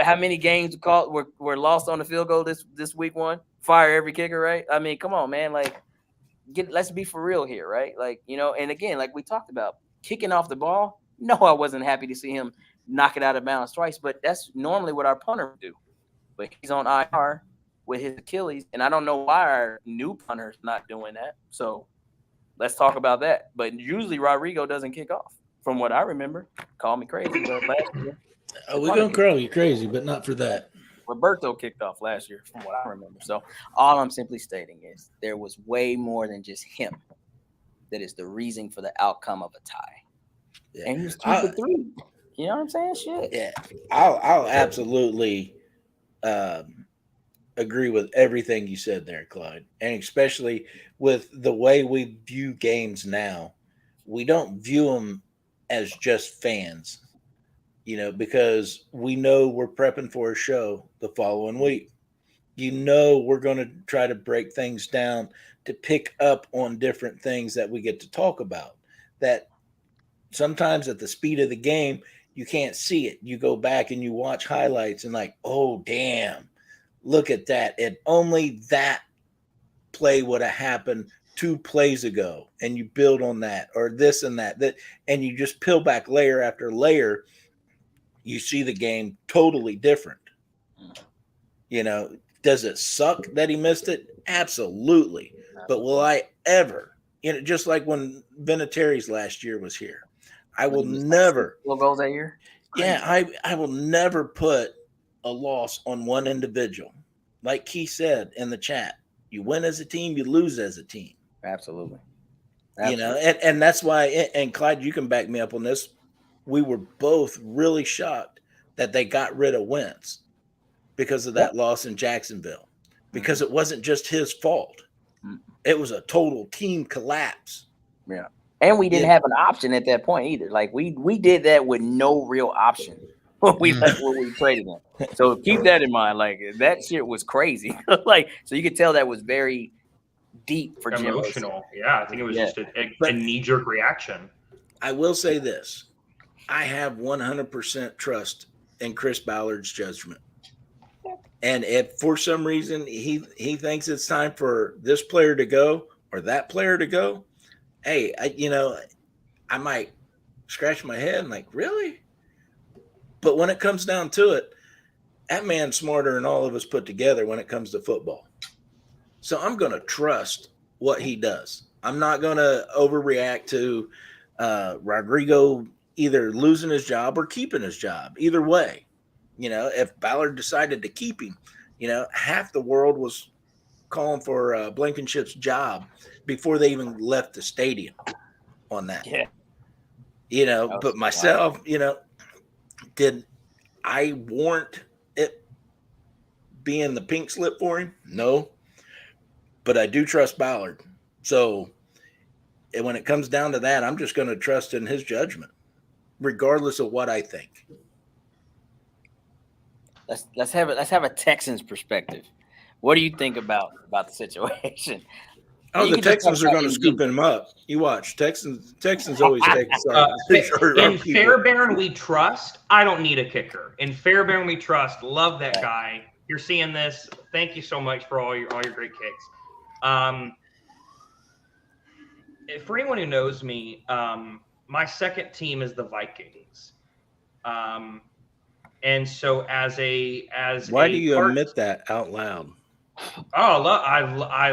Speaker 4: how many games were lost on the field goal this week 1? Fire every kicker, right? I mean, come on, man. Let's be for real here, right? And again, like we talked about, kicking off the ball. No, I wasn't happy to see him knock it out of bounds twice, but that's normally what our punter would do. But he's on IR with his Achilles, and I don't know why our new punter's not doing that. So let's talk about that. But usually Rodrigo doesn't kick off, from what I remember. Call me crazy, but last year,
Speaker 5: We're going to call you crazy, but not for that.
Speaker 4: Roberto kicked off last year, from what I remember. So all I'm simply stating is there was way more than just him that is the reason for the outcome of a tie.
Speaker 5: Yeah.
Speaker 4: And he's 2 for 3. You know what I'm saying? Shit.
Speaker 5: Yeah, I'll absolutely agree with everything you said there, Clyde, and especially with the way we view games now. We don't view them as just fans, because we know we're prepping for a show the following week. We're going to try to break things down to pick up on different things that we get to talk about, that sometimes at the speed of the game, you can't see it. You go back and you watch highlights and like, oh, damn, look at that. And only that play would have happened 2 plays ago. And you build on that or this and that, and you just peel back layer after layer. You see the game totally different. Does it suck that he missed it? Absolutely. But will I ever, just like when Vinatieri's last year was here, I will never.
Speaker 4: What goals that year?
Speaker 5: Yeah, I will never put a loss on one individual. Like Keith said in the chat, you win as a team, you lose as a team.
Speaker 4: Absolutely.
Speaker 5: And that's why, and Clyde, you can back me up on this. We were both really shocked that they got rid of Wentz because of that loss in Jacksonville, because it wasn't just his fault. It was a total team collapse.
Speaker 4: Yeah. And we didn't have an option at that point either. Like we did that with no real option when we traded them. So keep that in mind. Like that shit was crazy. So you could tell that was very deep for
Speaker 7: emotional. Yeah, I think it was just a knee-jerk reaction.
Speaker 5: I will say this: I have 100% trust in Chris Ballard's judgment. And if for some reason he thinks it's time for this player to go or that player to go, hey, I might scratch my head and like, really? But when it comes down to it, that man's smarter than all of us put together when it comes to football. So I'm going to trust what he does. I'm not going to overreact to Rodrigo either losing his job or keeping his job. Either way, if Ballard decided to keep him, half the world was calling for Blankenship's job before they even left the stadium on that.
Speaker 4: Yeah.
Speaker 5: But myself, did I warrant it being the pink slip for him? No. But I do trust Ballard. So when it comes down to that, I'm just going to trust in his judgment, regardless of what I think.
Speaker 4: Let's have a Texans perspective. What do you think about the situation?
Speaker 5: Oh, the Texans are going to scoop him up. You watch. Texans always take
Speaker 7: in Fairbairn, we trust. I don't need a kicker. In Fairbairn, we trust. Love that guy. You're seeing this. Thank you so much for all your great kicks. For anyone who knows me, my second team is the Vikings. And so
Speaker 5: why do you admit that out loud?
Speaker 7: Oh, I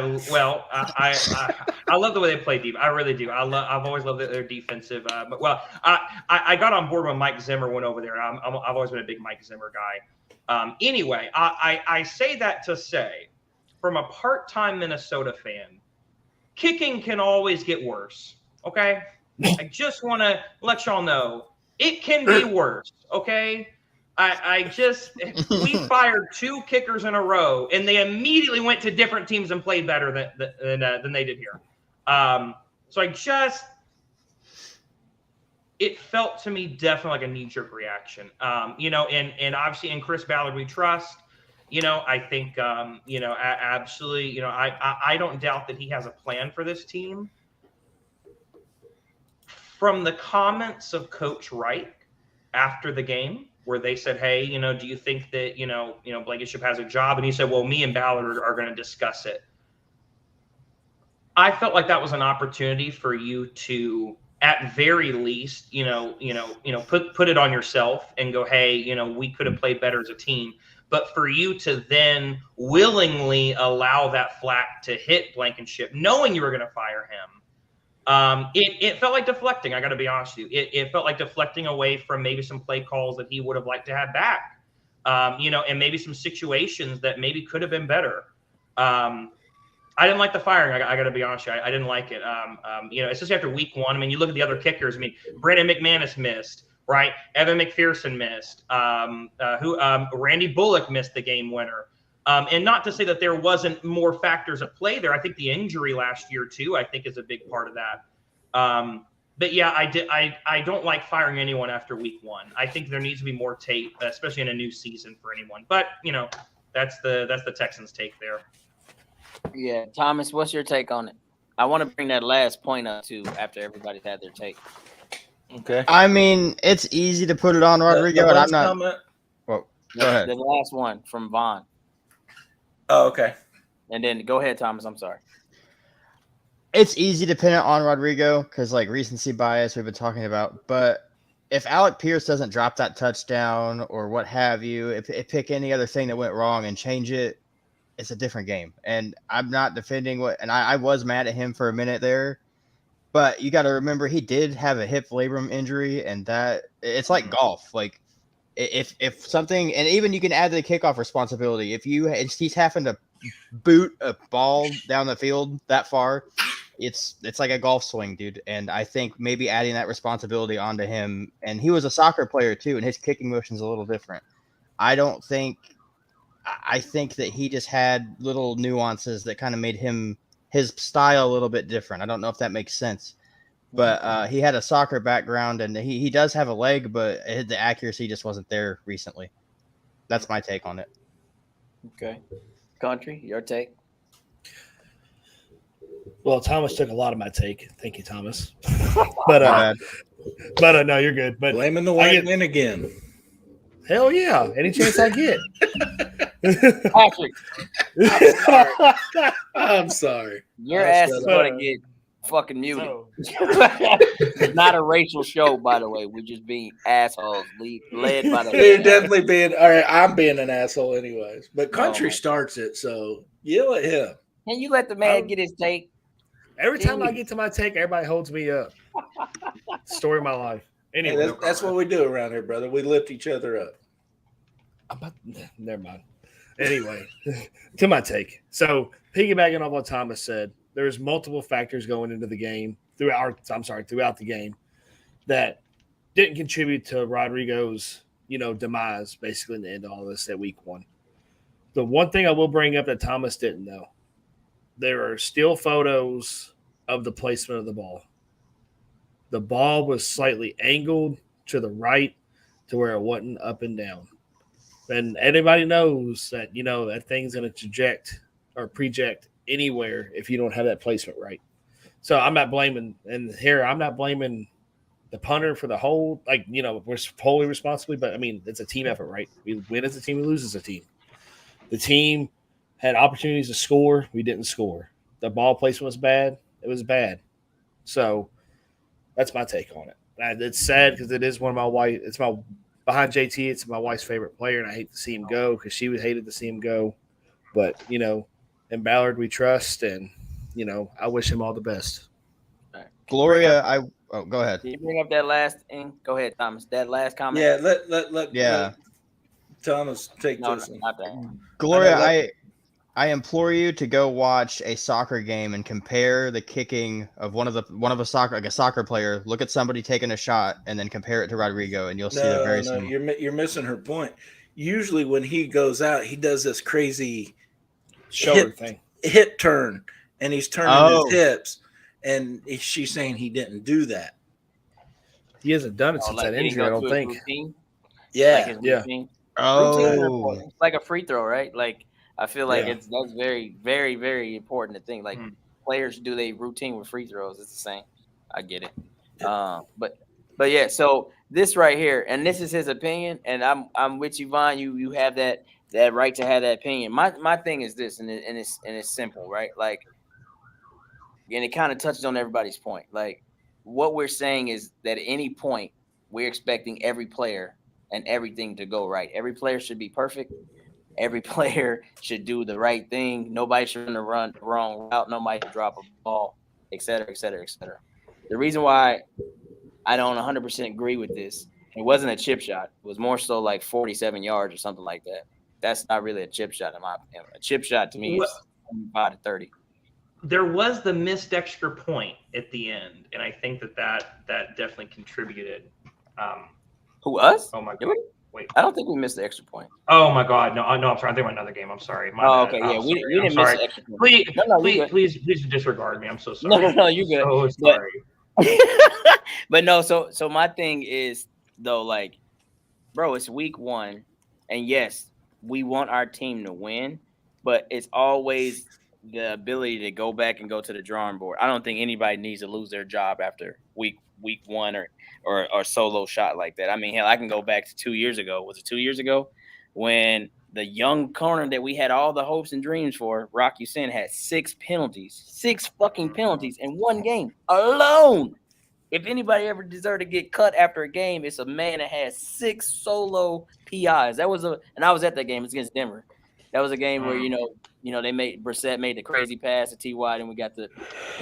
Speaker 7: love the way they play deep. I really do. I've always loved their defensive. I got on board when Mike Zimmer went over there. I've always been a big Mike Zimmer guy. Anyway, I say that to say, from a part-time Minnesota fan, kicking can always get worse. Okay, I just want to let y'all know it can be worse. Okay. We fired 2 kickers in a row, and they immediately went to different teams and played better than they did here. So it felt to me definitely like a knee-jerk reaction. And obviously in Chris Ballard we trust. I think absolutely. I don't doubt that he has a plan for this team. From the comments of Coach Reich after the game, where they said, hey, do you think that, Blankenship has a job? And he said, well, me and Ballard are going to discuss it. I felt like that was an opportunity for you to at very least, put it on yourself and go, hey, we could have played better as a team. But for you to then willingly allow that flack to hit Blankenship, knowing you were going to fire him, it felt like deflecting. I got to be honest with you. It felt like deflecting away from maybe some play calls that he would have liked to have back, and maybe some situations that maybe could have been better. I didn't like the firing. I got to be honest with you. I didn't like it. Especially after week 1. I mean, you look at the other kickers. I mean, Brandon McManus missed, right? Evan McPherson missed. Randy Bullock missed the game winner. And not to say that there wasn't more factors at play there. I think the injury last year too, I think, is a big part of that. But yeah, I don't like firing anyone after week 1. I think there needs to be more tape, especially in a new season for anyone. But that's the Texans' take there.
Speaker 4: Yeah, Thomas, what's your take on it? I want to bring that last point up too after everybody's had their take.
Speaker 5: Okay.
Speaker 6: I mean, it's easy to put it on Rodrigo, and I'm not.
Speaker 5: Comment?
Speaker 6: Well, go ahead.
Speaker 4: The last one from Vaughn.
Speaker 5: Oh, okay.
Speaker 4: And then go ahead, Thomas. I'm sorry.
Speaker 6: It's easy to pin it on Rodrigo because, like, recency bias we've been talking about. But if Alec Pierce doesn't drop that touchdown or what have you, if pick any other thing that went wrong and change it, it's a different game. And I'm not defending and I was mad at him for a minute there. But you got to remember he did have a hip labrum injury, and that it's like golf. Like if something, and even you can add the kickoff responsibility. If he's having to boot a ball down the field that far, it's like a golf swing, dude. And I think maybe adding that responsibility onto him, and he was a soccer player too, and his kicking motion's a little different. I think that he just had little nuances that kind of made his style a little bit different. I don't know if that makes sense, but he had a soccer background, and he does have a leg, but the accuracy just wasn't there recently. That's my take on it.
Speaker 4: Okay. Country, your take?
Speaker 3: Well, Thomas took a lot of my take. Thank you, Thomas. but no, you're good. But
Speaker 5: blaming the white man again.
Speaker 3: Hell yeah! Any chance I get.
Speaker 4: Patrick,
Speaker 5: I'm sorry.
Speaker 4: Your ass is going to get fucking muted. It's not a racial show, by the way. We're just being assholes, led by the.
Speaker 5: You're definitely being all right. I'm being an asshole, anyways. But Country starts it, so yell at him.
Speaker 4: Can you let the man get his take?
Speaker 3: Every time I get to my take, everybody holds me up. Story of my life. Anyway,
Speaker 5: hey, that's what we do around here, brother. We lift each other up.
Speaker 3: Never mind. Anyway, to my take. So, piggybacking off what Thomas said, there's multiple factors going into the game throughout the game that didn't contribute to Rodrigo's, demise basically in the end of all this at week 1. The one thing I will bring up that Thomas didn't know, there are still photos of the placement of the ball. The ball was slightly angled to the right to where it wasn't up and down. And everybody knows that, that thing's going to project anywhere if you don't have that placement right. So I'm not blaming the punter for the hold. We're wholly responsibly, but I mean, it's a team effort, right? We win as a team, we lose as a team. The team had opportunities to score. We didn't score. The ball placement was bad. It was bad. So that's my take on it. It's sad because it is behind JT, it's my wife's favorite player, and I hate to see him go because she would hated to see him go. But, in Ballard we trust, and, I wish him all the best.
Speaker 4: All right.
Speaker 6: Gloria, go ahead.
Speaker 4: Can you bring up that last thing? Go ahead, Thomas. That last comment.
Speaker 5: Yeah, let Thomas take this.
Speaker 4: Not that.
Speaker 6: Gloria, I implore you to go watch a soccer game and compare the kicking of one of a soccer player. Look at somebody taking a shot and then compare it to Rodrigo, and you'll see the very similar.
Speaker 5: You're missing her point. Usually, when he goes out, he does this crazy hip turn, and he's turning his hips, and she's saying he didn't do that.
Speaker 3: He hasn't done it since that injury, I don't think.
Speaker 5: Yeah.
Speaker 4: It's like a free throw, right? Like, I feel like that's very, very, very important to think. Like, players do their routine with free throws. It's the same. I get it. But yeah. So this right here, and this is his opinion, and I'm with you, Vaughn. You have that right to have that opinion. My thing is this, and it's simple, right? Like, and it kind of touches on everybody's point. Like, what we're saying is that at any point we're expecting every player and everything to go right. Every player should be perfect. Every player should do the right thing. Nobody should run the wrong route. Nobody should drop a ball, et cetera, et cetera, et cetera. The reason why I don't 100% agree with this, it wasn't a chip shot. It was more so like 47 yards or something like that. That's not really a chip shot in my opinion. A chip shot to me is 25 to 30.
Speaker 7: There was the missed extra point at the end, and I think that definitely contributed.
Speaker 4: Who, us?
Speaker 7: Oh my
Speaker 4: Did
Speaker 7: God.
Speaker 4: we?
Speaker 7: Wait.
Speaker 4: I don't think we missed the extra point.
Speaker 7: Oh my God. No, I'm sorry. I think about another game. I'm sorry. My bad.
Speaker 4: Okay, yeah,
Speaker 7: I'm
Speaker 4: we
Speaker 7: sorry.
Speaker 4: didn't
Speaker 7: I'm
Speaker 4: miss
Speaker 7: sorry.
Speaker 4: the extra point.
Speaker 7: Please,
Speaker 4: No, you
Speaker 7: please,
Speaker 4: good.
Speaker 7: please disregard me. I'm so sorry.
Speaker 4: No, you good.
Speaker 7: So sorry.
Speaker 4: But no, so my thing is though, like, bro, it's week 1, and yes, we want our team to win, but it's always the ability to go back and go to the drawing board. I don't think anybody needs to lose their job after week 1 or solo shot like that. I mean, hell, I can go back to 2 years ago. Was it 2 years ago when the young corner that we had all the hopes and dreams for, Rock Ya-Sin, had 6 fucking penalties in one game alone. If anybody ever deserved to get cut after a game, it's a man that has 6 solo PIs. And I was at that game. It's against Denver. That was a game where Brissett made the crazy pass to T.Y. and we got the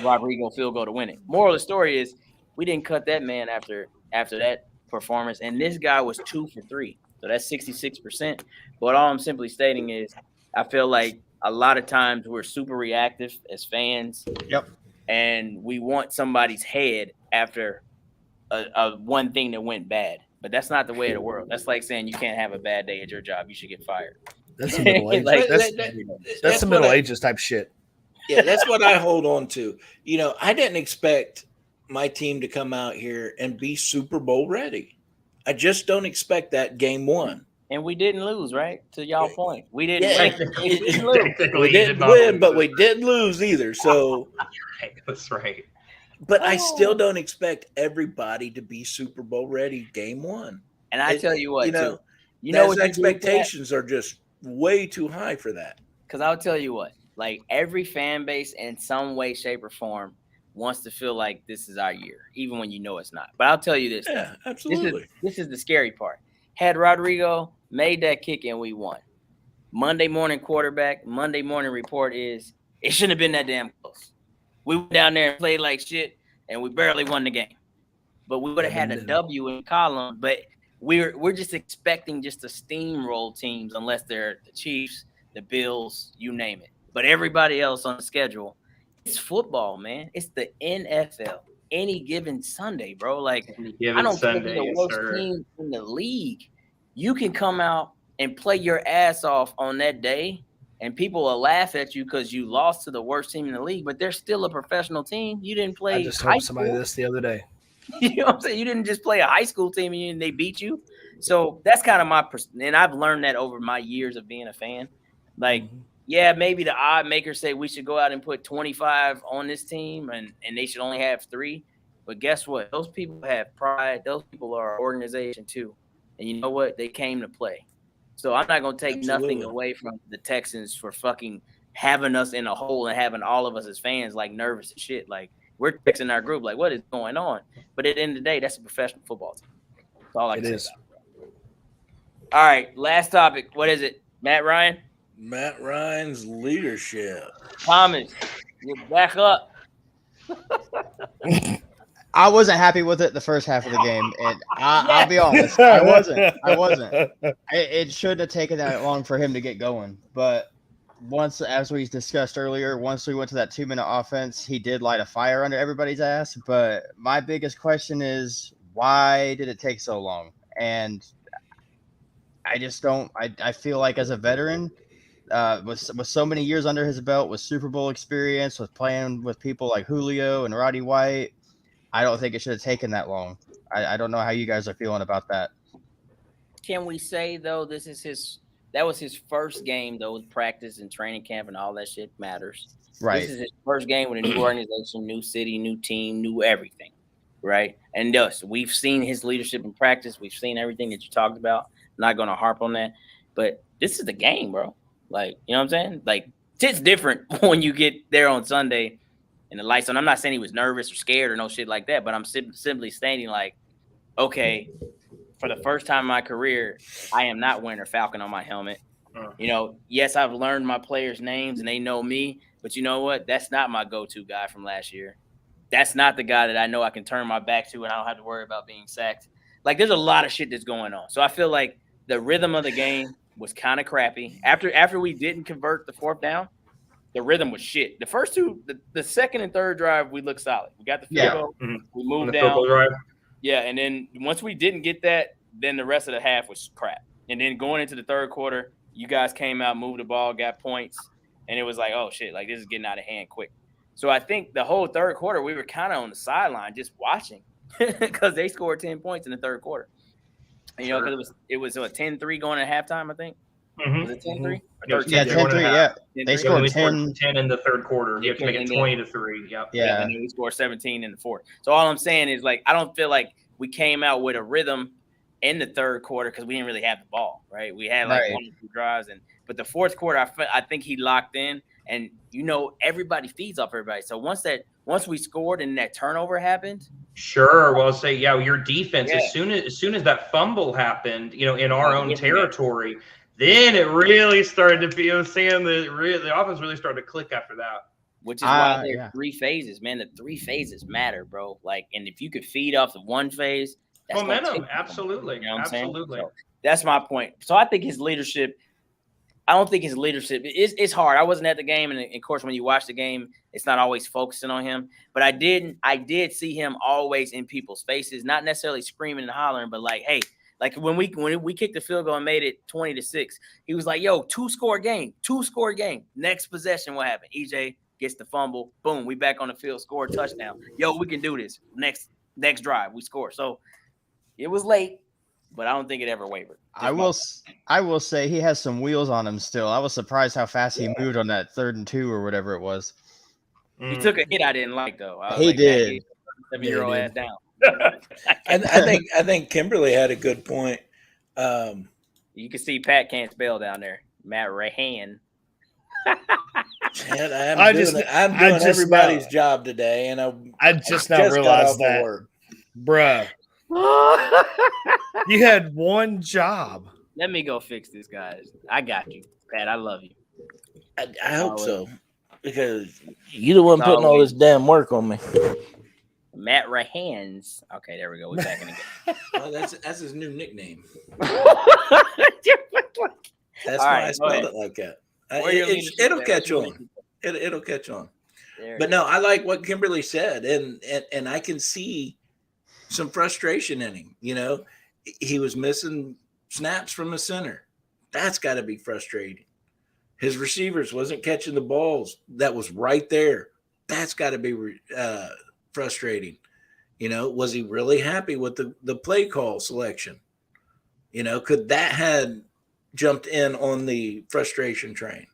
Speaker 4: Rodrigo field goal to win it. Moral of the story is we didn't cut that man after that performance, and this guy was 2 for 3, so that's 66%. But all I'm simply stating is I feel like a lot of times we're super reactive as fans.
Speaker 3: Yep.
Speaker 4: And we want somebody's head after a one thing that went bad. But that's not the way of the world. That's like saying you can't have a bad day at your job. You should get fired.
Speaker 3: That's the Middle Ages.
Speaker 4: Like,
Speaker 3: that's the Middle Ages type shit.
Speaker 5: Yeah, that's what I hold on to. I didn't expect my team to come out here and be Super Bowl ready. I just don't expect that game 1.
Speaker 4: And we didn't lose, right? To y'all point. We didn't
Speaker 5: We didn't win, but we didn't lose either. So
Speaker 7: That's right.
Speaker 5: But I still don't expect everybody to be Super Bowl ready game 1.
Speaker 4: And I tell you what,
Speaker 5: those
Speaker 4: what
Speaker 5: expectations are just way too high for that.
Speaker 4: Because I'll tell you what, like every fan base in some way, shape, or form wants to feel like this is our year, even when you know it's not. But I'll tell you this.
Speaker 5: Yeah, absolutely.
Speaker 4: This is the scary part. Had Rodrigo made that kick and we won. Monday morning quarterback, Monday morning report is it shouldn't have been that damn close. We went down there and played like shit, and we barely won the game. But we would have had a W in column. But we're just expecting just to steamroll teams unless they're the Chiefs, the Bills, you name it. But everybody else on the schedule, it's football, man. It's the NFL. Any given Sunday, bro. Like I don't think you're the worst team in the league. You can come out and play your ass off on that day, and people will laugh at you because you lost to the worst team in the league, but they're still a professional team. You didn't play.
Speaker 3: I just told somebody this the other day.
Speaker 4: You know what I'm saying? You didn't just play a high school team and they beat you. So that's kind of my and I've learned that over my years of being a fan. Like, yeah, maybe the odd makers say we should go out and put 25 on this team and they should only have 3. But guess what? Those people have pride. Those people are an organization too. And you know what? They came to play. So I'm not going to take nothing away from the Texans for fucking having us in a hole and having all of us as fans like nervous and shit. Like we're texting our group like, what is going on? But at the end of the day, that's a professional football team. That's all I can say. All right, last topic. What is it? Matt Ryan?
Speaker 5: Matt Ryan's leadership.
Speaker 4: Thomas, you're back up.
Speaker 6: I wasn't happy with it the first half of the game, and I'll be honest, I wasn't. It shouldn't have taken that long for him to get going. But once, as we discussed earlier, once we went to that 2-minute offense, he did light a fire under everybody's ass. But my biggest question is, why did it take so long? And I just don't. I feel like as a veteran, with so many years under his belt, with Super Bowl experience, with playing with people like Julio and Roddy White, I don't think it should have taken that long. I don't know how you guys are feeling about that.
Speaker 4: Can we say though that was his first game though with practice and training camp and all that shit matters.
Speaker 6: Right.
Speaker 4: This is his first game with a new organization, new city, new team, new everything. Right. And thus we've seen his leadership in practice. We've seen everything that you talked about. I'm not gonna harp on that. But this is the game, bro. Like, you know what I'm saying? Like, it's different when you get there on Sunday and the lights on. I'm not saying he was nervous or scared or no shit like that, but I'm simply stating like, okay, for the first time in my career, I am not wearing a Falcon on my helmet. You know, yes, I've learned my players' names and they know me, but you know what? That's not my go-to guy from last year. That's not the guy that I know I can turn my back to and I don't have to worry about being sacked. Like, there's a lot of shit that's going on. So I feel like the rhythm of the game was kind of crappy. After we didn't convert the fourth down, the rhythm was shit. The first two, the second and third drive, we looked solid. We got the field goal. We moved down. Yeah, and then once we didn't get that, then the rest of the half was crap. And then going into the third quarter, you guys came out, moved the ball, got points, and it was like, oh, shit, like this is getting out of hand quick. So I think the whole third quarter, we were kind of on the sideline just watching because they scored 10 points in the third quarter. And, you know, because it was a 10-3 going at halftime, I think. Was it 10-3?
Speaker 6: Yeah, 10-3, yeah. They scored 10
Speaker 7: in the third quarter. You have to make it 20-3. Yep.
Speaker 6: Yeah.
Speaker 4: And then we scored 17 in the fourth. So all I'm saying is, like, I don't feel like we came out with a rhythm in the third quarter because we didn't really have the ball, right? We had like 1 or 2 drives, but the fourth quarter, I think he locked in, and you know everybody feeds off everybody. So once we scored and that turnover happened,
Speaker 7: sure. Well, say your defense as soon as that fumble happened, you know, in our own territory, then it really started to be. I was saying the offense really started to click after that.
Speaker 4: Which is why there's 3 phases, man. The 3 phases matter, bro. Like, and if you could feed off the one phase. That's
Speaker 7: momentum, absolutely.
Speaker 4: You know
Speaker 7: absolutely.
Speaker 4: So that's my point. So I think his leadership, I don't think his leadership, it's hard. I wasn't at the game, and of course, when you watch the game, it's not always focusing on him. But I did see him always in people's faces, not necessarily screaming and hollering, but like, hey, like when we kicked the field goal and made it 20-6, he was like, yo, 2-score game. Next possession, what happened? EJ gets the fumble. Boom, we back on the field, score a touchdown. Yo, we can do this. Next drive, we score. So it was late, but I don't think it ever wavered.
Speaker 6: I will say he has some wheels on him still. I was surprised how fast he moved on that 3rd and 2 or whatever it was.
Speaker 4: He took a hit I didn't like, though.
Speaker 6: He did.
Speaker 4: 7-year-old ass down.
Speaker 5: And I think Kimberly had a good point.
Speaker 4: You can see Pat can't spell down there. Matt Rahan.
Speaker 5: I'm doing everybody's job today, and
Speaker 3: I just now realized that, bruh. You had one job.
Speaker 4: Let me go fix this, guys. I got you, Pat. I love you.
Speaker 5: I hope so, because you're the one putting all this damn work on me.
Speaker 4: Matt Rahans. Okay, there we go. We're back in again.
Speaker 5: Well, that's his new nickname.
Speaker 4: All
Speaker 5: That's why I spelled it like that. It'll catch on. It'll catch on. But no, I like what Kimberly said, and I can see some frustration in him. You know, he was missing snaps from the center. That's got to be frustrating. His receivers wasn't catching the balls that was right there. That's got to be frustrating. You know, was he really happy with the play call selection? You know, could that had jumped in on the frustration train?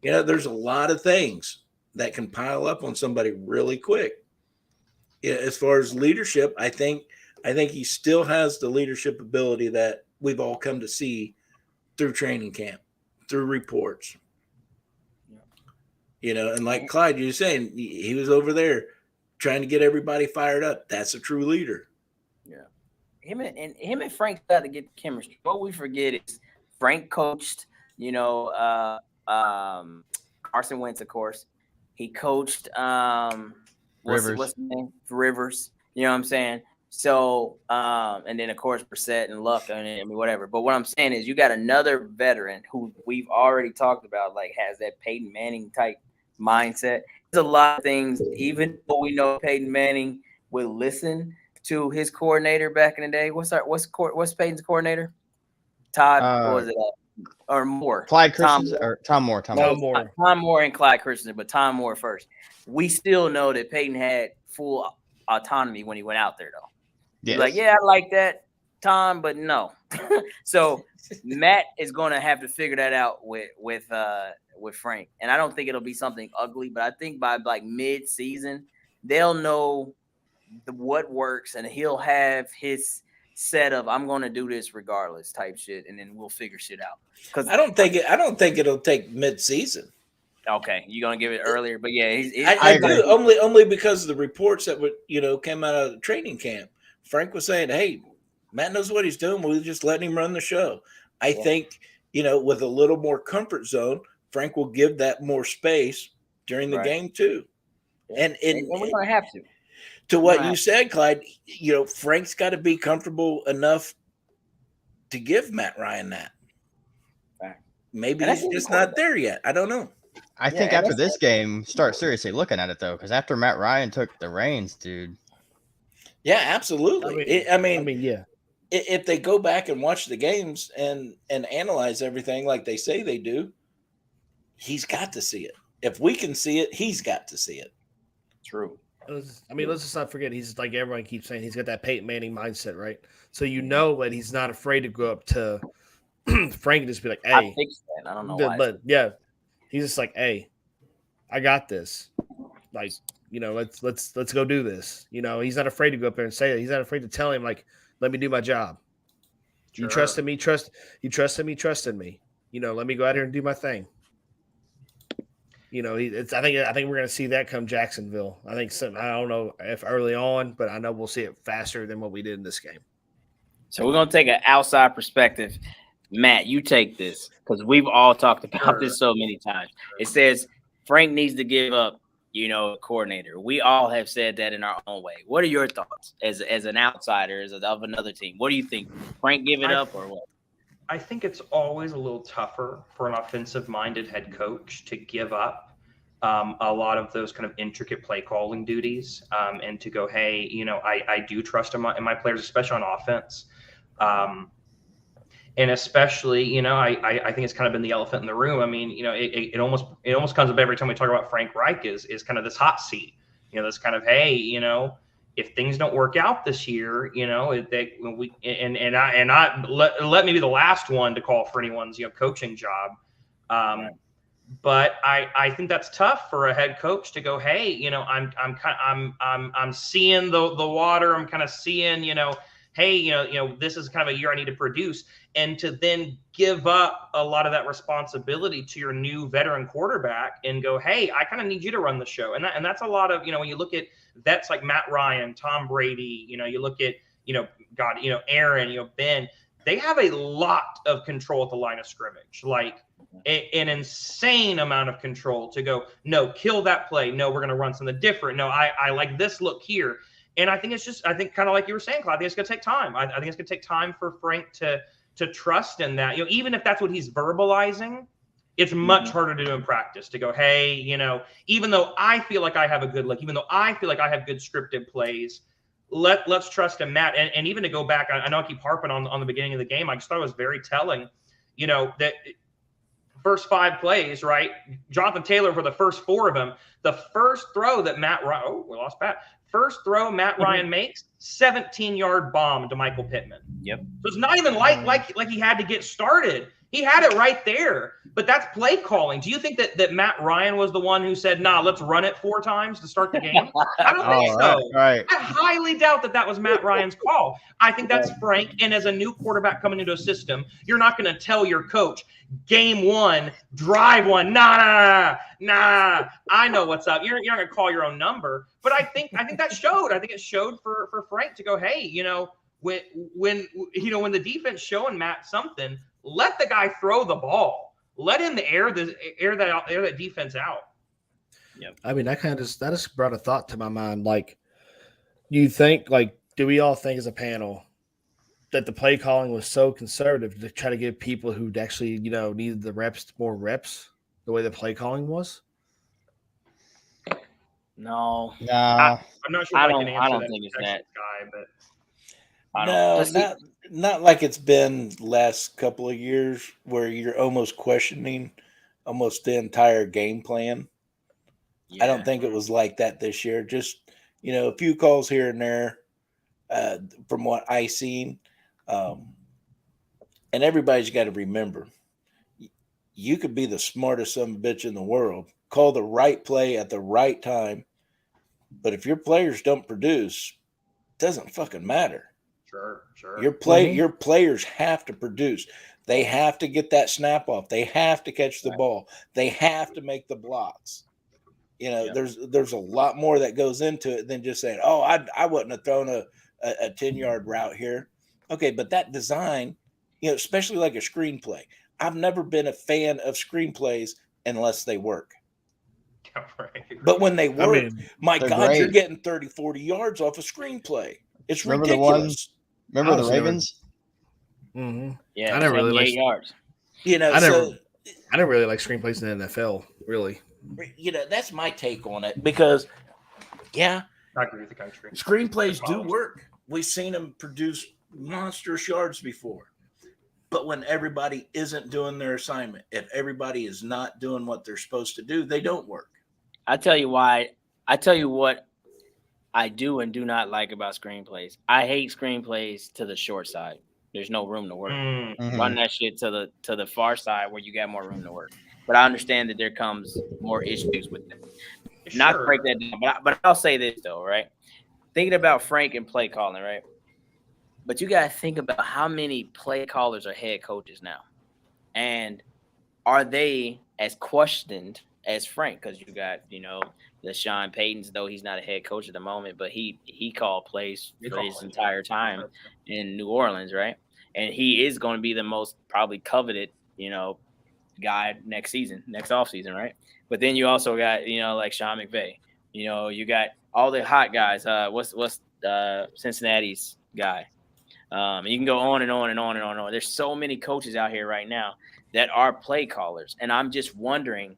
Speaker 5: You know, there's a lot of things that can pile up on somebody really quick. Yeah, as far as leadership, I think he still has the leadership ability that we've all come to see through training camp, through reports. Yeah. You know, and like Clyde, you were saying, he was over there trying to get everybody fired up. That's a true leader.
Speaker 4: Yeah. Him and Frank got to get the chemistry. What we forget is Frank coached, you know, Carson Wentz, of course. He coached what's the name? Rivers. You know what I'm saying? So, and then of course Brissett and Luck and whatever. But what I'm saying is, you got another veteran who we've already talked about, like has that Peyton Manning type mindset. There's a lot of things, even though we know Peyton Manning would listen to his coordinator back in the day. What's Peyton's coordinator? Todd, what was it? Or Moore?
Speaker 6: Clyde Christensen or Tom Moore? Tom
Speaker 4: Moore and Clyde Christensen, but Tom Moore first. We still know that Peyton had full autonomy when he went out there, though. Yes. He's like, yeah, I like that, Tom, but no. So Matt is going to have to figure that out with Frank, and I don't think it'll be something ugly, but I think by like mid-season they'll know what works, and he'll have his set of I'm going to do this regardless type shit, and then we'll figure shit out. Because
Speaker 5: I don't think it'll take mid-season.
Speaker 4: Okay, you're gonna give it earlier, but yeah,
Speaker 5: I
Speaker 6: agree.
Speaker 5: do only because of the reports that would came out of the training camp. Frank was saying, "Hey, Matt knows what he's doing. We'll just let him run the show." I think with a little more comfort zone, Frank will give that more space during the game too. And
Speaker 4: we're gonna have to.
Speaker 5: To what you said, Clyde, Frank's got to be comfortable enough to give Matt Ryan that. Maybe he's just not there yet. I don't know.
Speaker 6: I think after this game, start seriously looking at it though, because after Matt Ryan took the reins, dude.
Speaker 5: Yeah, absolutely. I mean,
Speaker 3: yeah.
Speaker 5: If they go back and watch the games and analyze everything like they say they do, he's got to see it. If we can see it, he's got to see it.
Speaker 4: True.
Speaker 3: I mean, let's just not forget, he's like everyone keeps saying, he's got that Peyton Manning mindset, right? So that he's not afraid to go up to Frank and just be like, "Hey,
Speaker 4: I fixed that. I don't know why."
Speaker 3: But yeah, he's just like, "Hey, I got this. Like, let's go do this." He's not afraid to go up there and say it. He's not afraid to tell him, like, "Let me do my job. Sure. You trusted me, trusted me. Let me go out here and do my thing." I think we're going to see that come Jacksonville. I don't know if early on, but I know we'll see it faster than what we did in this game.
Speaker 4: So we're going to take an outside perspective. Matt, you take this because we've all talked about this so many times. It says Frank needs to give up, a coordinator. We all have said that in our own way. What are your thoughts as an outsider, of another team? What do you think? Frank give it up or what?
Speaker 7: I think it's always a little tougher for an offensive-minded head coach to give up a lot of those kind of intricate play calling duties and to go, "Hey, I do trust in my players, especially on offense." And especially, I think it's kind of been the elephant in the room. I mean, it almost comes up every time we talk about Frank Reich is kind of this hot seat, this kind of, hey, if things don't work out this year, let me be the last one to call for anyone's, coaching job. But I think that's tough for a head coach to go, "Hey, I'm seeing the water. I'm kind of seeing, hey, this is kind of a year I need to produce," and to then give up a lot of that responsibility to your new veteran quarterback and go, "Hey, I kind of need you to run the show." And that's a lot of, when you look at vets like Matt Ryan, Tom Brady, you look at, Aaron, Ben, they have a lot of control at the line of scrimmage, like an insane amount of control to go, "No, kill that play. No, we're going to run something different. No, I like this look here." And I think kind of like you were saying, Claude, I think it's going to take time. I think it's going to take time for Frank to trust in that. Even if that's what he's verbalizing, it's much harder to do in practice to go, "Hey, even though I feel like I have a good look, even though I feel like I have good scripted plays, let's trust in Matt." And even to go back, I know I keep harping on the beginning of the game. I just thought it was very telling, that first 5 plays, right? Jonathan Taylor for the first 4 of them, the first throw that Matt Ryan makes, 17-yard bomb to Michael Pittman.
Speaker 4: Yep.
Speaker 7: So it's not even like he had to get started. He had it right there. But that's play calling. Do you think that Matt Ryan was the one who said, "Nah, let's run it 4 times to start the game"? I don't think so.
Speaker 6: Right.
Speaker 7: I highly doubt that was Matt Ryan's call. I think that's Frank. And as a new quarterback coming into a system, you're not going to tell your coach, "Game 1, drive 1. Nah. I know what's up." You're not going to call your own number. But I think that showed. I think it showed for Frank to go, "Hey, when the defense showing Matt something, let the guy throw the ball. Let him air that defense out."
Speaker 3: Yep. I mean, that just brought a thought to my mind. Like, you think, do we all think as a panel that the play calling was so conservative to try to give people who actually, needed the reps more reps the way the play calling was?
Speaker 4: No.
Speaker 7: I'm not sure.
Speaker 4: I don't think it's that
Speaker 7: guy, but
Speaker 5: not like it's been last couple of years where you're almost questioning almost the entire game plan. Yeah. I don't think it was like that this year. Just, a few calls here and there from what I seen. And everybody's got to remember, you could be the smartest son of a bitch in the world, call the right play at the right time, but if your players don't produce, it doesn't fucking matter.
Speaker 7: Sure.
Speaker 5: Your players have to produce. They have to get that snap off. They have to catch the ball. They have to make the blocks. You know, there's a lot more that goes into it than just saying, "Oh, I wouldn't have thrown a 10-yard route here." Okay, but that design, you know, especially like a screenplay. I've never been a fan of screenplays unless they work.
Speaker 7: Right.
Speaker 5: But when they work, my God,
Speaker 6: great.
Speaker 5: you're getting 30, 40 yards off a screenplay. It's
Speaker 6: Remember
Speaker 5: ridiculous.
Speaker 6: Remember the Ravens?
Speaker 3: Mm-hmm.
Speaker 4: Yeah,
Speaker 3: I never really
Speaker 4: 78
Speaker 3: liked.
Speaker 4: yards.
Speaker 5: You know,
Speaker 3: I never really like screenplays in the NFL. Really,
Speaker 5: you know, that's my take on it because, yeah,
Speaker 7: I agree with the country.
Speaker 5: screenplays do work. We've seen them produce monstrous yards before. But when everybody isn't doing their assignment, if everybody is not doing what they're supposed to do, they don't work.
Speaker 4: I tell you why. I tell you what I do and do not like about screenplays. I hate screenplays to the short side. There's no room to work. Run that shit to the far side where you got more room to work. But I understand that there comes more issues with it. Not to break that down, but I'll say this though, right? Thinking about Frank and play calling, right? But you got to think about how many play callers are head coaches now. And are they as questioned as Frank? Because you got, you know, the Sean Paytons, though he's not a head coach at the moment, but he called plays for his entire time in New Orleans, right? And he is going to be the most probably coveted, you know, guy next offseason, right? But then you also got, you know, like Sean McVay. You know, you got all the hot guys. What's Cincinnati's guy? You can go on and on and on and on and on. There's so many coaches out here right now that are play callers. And I'm just wondering,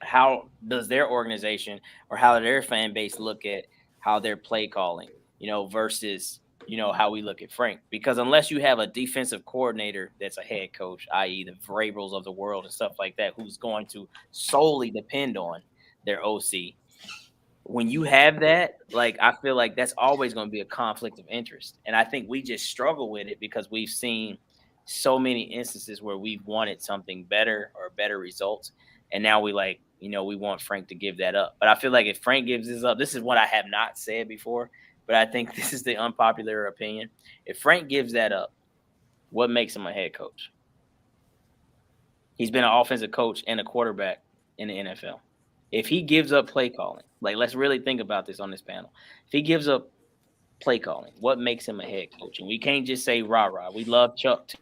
Speaker 4: how does their organization or how their fan base look at how they're play calling, you know, versus, you know, how we look at Frank? Because unless you have a defensive coordinator that's a head coach, i.e. the Vrabels of the world and stuff like that, who's going to solely depend on their OC, when you have that, like, I feel like that's always going to be a conflict of interest. And I think we just struggle with it because we've seen so many instances where we've wanted something better or better results. And now we like, you know, we want Frank to give that up. But I feel like if Frank gives this up, this is what I have not said before, but I think this is the unpopular opinion. If Frank gives that up, what makes him a head coach? He's been an offensive coach and a quarterback in the NFL. If he gives up play calling, like, let's really think about this on this panel. If he gives up play calling, what makes him a head coach? And we can't just say rah-rah. We love Chuck,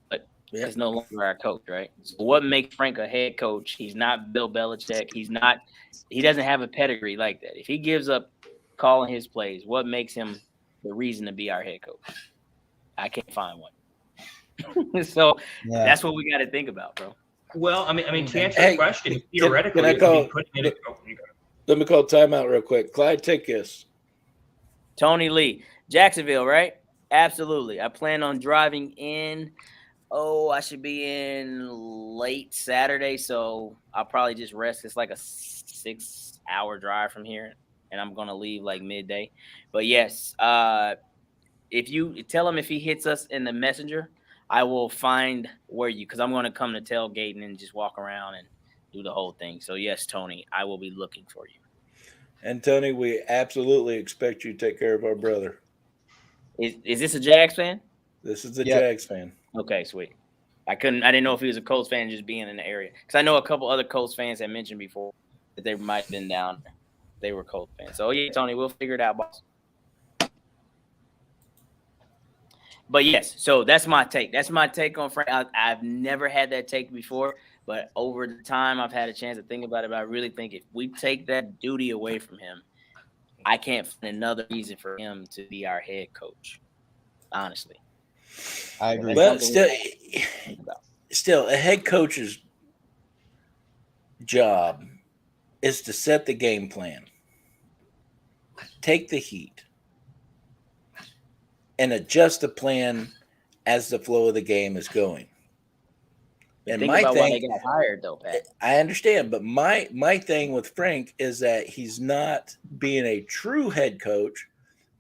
Speaker 4: but he's no longer our coach, right? So what makes Frank a head coach? He's not Bill Belichick. He doesn't have a pedigree like that. If he gives up calling his plays, what makes him the reason to be our head coach? I can't find one. So that's what we got to think about, bro.
Speaker 7: Well, I mean, to answer the question, theoretically,
Speaker 5: let me call timeout real quick. Clyde, take this.
Speaker 4: Tony Lee, Jacksonville, right? Absolutely. I plan on driving in. I should be in late Saturday, so I'll probably just rest. It's like a 6-hour drive from here, and I'm going to leave like midday. But yes, if you tell him if he hits us in the messenger, I will find because I'm going to come to tailgating and just walk around and do the whole thing. So yes, Tony, I will be looking for you. And
Speaker 5: Tony, we absolutely expect you to take care of our brother.
Speaker 4: Is this a Jags fan?
Speaker 5: This is a Jags fan.
Speaker 4: Okay, sweet. I didn't know if he was a Colts fan just being in the area. Because I know a couple other Colts fans had mentioned before that they might have been down there. They were Colts fans. So yeah, Tony, we'll figure it out, boss. But yes, so that's my take. That's my take on Frank. I've never had that take before, but over the time I've had a chance to think about it. But I really think if we take that duty away from him, I can't find another reason for him to be our head coach. Honestly,
Speaker 6: I agree.
Speaker 5: Well, still, a head coach's job is to set the game plan, take the heat, and adjust the plan as the flow of the game is going. And
Speaker 4: think
Speaker 5: my
Speaker 4: about
Speaker 5: thing,
Speaker 4: why they got hired, though, Pat.
Speaker 5: I understand, but my thing with Frank is that he's not being a true head coach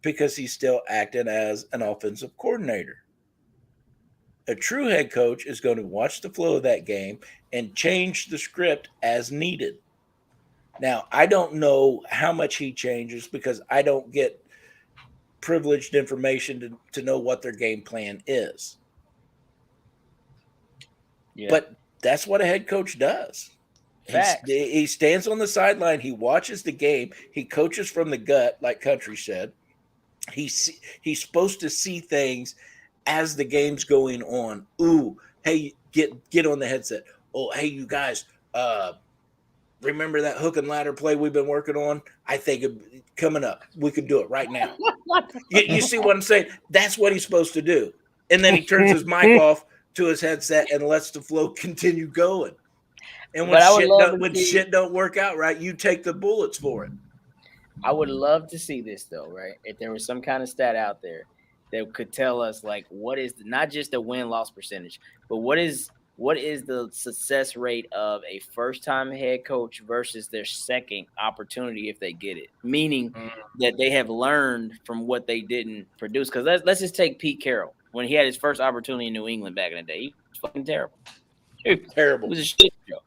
Speaker 5: because he's still acting as an offensive coordinator. A true head coach is going to watch the flow of that game and change the script as needed. Now, I don't know how much he changes because I don't get privileged information to know what their game plan is.
Speaker 4: Yeah.
Speaker 5: But that's what a head coach does. He stands on the sideline. He watches the game. He coaches from the gut, like Country said. He's supposed to see things as the game's going on. Ooh, hey, get on the headset. Oh, hey, you guys, remember that hook and ladder play we've been working on? I think coming up, we could do it right now. You see what I'm saying? That's what he's supposed to do. And then he turns his mic off to his headset and lets the flow continue going. And when shit don't work out right, you take the bullets for it.
Speaker 4: I would love to see this though, right? If there was some kind of stat out there that could tell us like what is not just the win-loss percentage, but what is the success rate of a first-time head coach versus their second opportunity if they get it? Meaning that they have learned from what they didn't produce. Because let's just take Pete Carroll. When he had his first opportunity in New England back in the day, he was fucking terrible.
Speaker 5: Terrible.
Speaker 4: It was a shit show.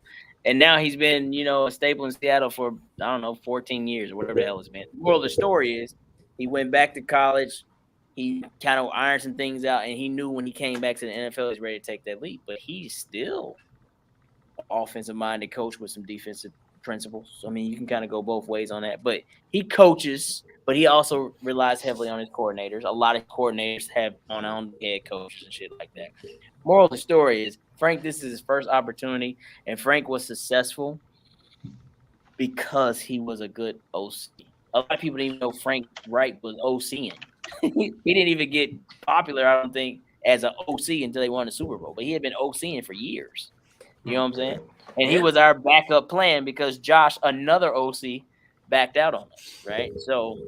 Speaker 4: And now he's been, a staple in Seattle for, 14 years or whatever the hell it's been. The moral of the story is he went back to college. He kind of ironed some things out, and he knew when he came back to the NFL, he was ready to take that leap. But he's still an offensive-minded coach with some defensive principles. I mean, you can kind of go both ways on that. But he coaches, but he also relies heavily on his coordinators. A lot of coordinators have on head coaches and shit like that. Moral of the story is Frank, this is his first opportunity, and Frank was successful because he was a good OC. A lot of people didn't even know Frank Wright was OCing. He didn't even get popular, I don't think, as an OC until they won the Super Bowl. But he had been OCing for years. You know what I'm saying? And he was our backup plan because Josh, another OC, backed out on us, right? So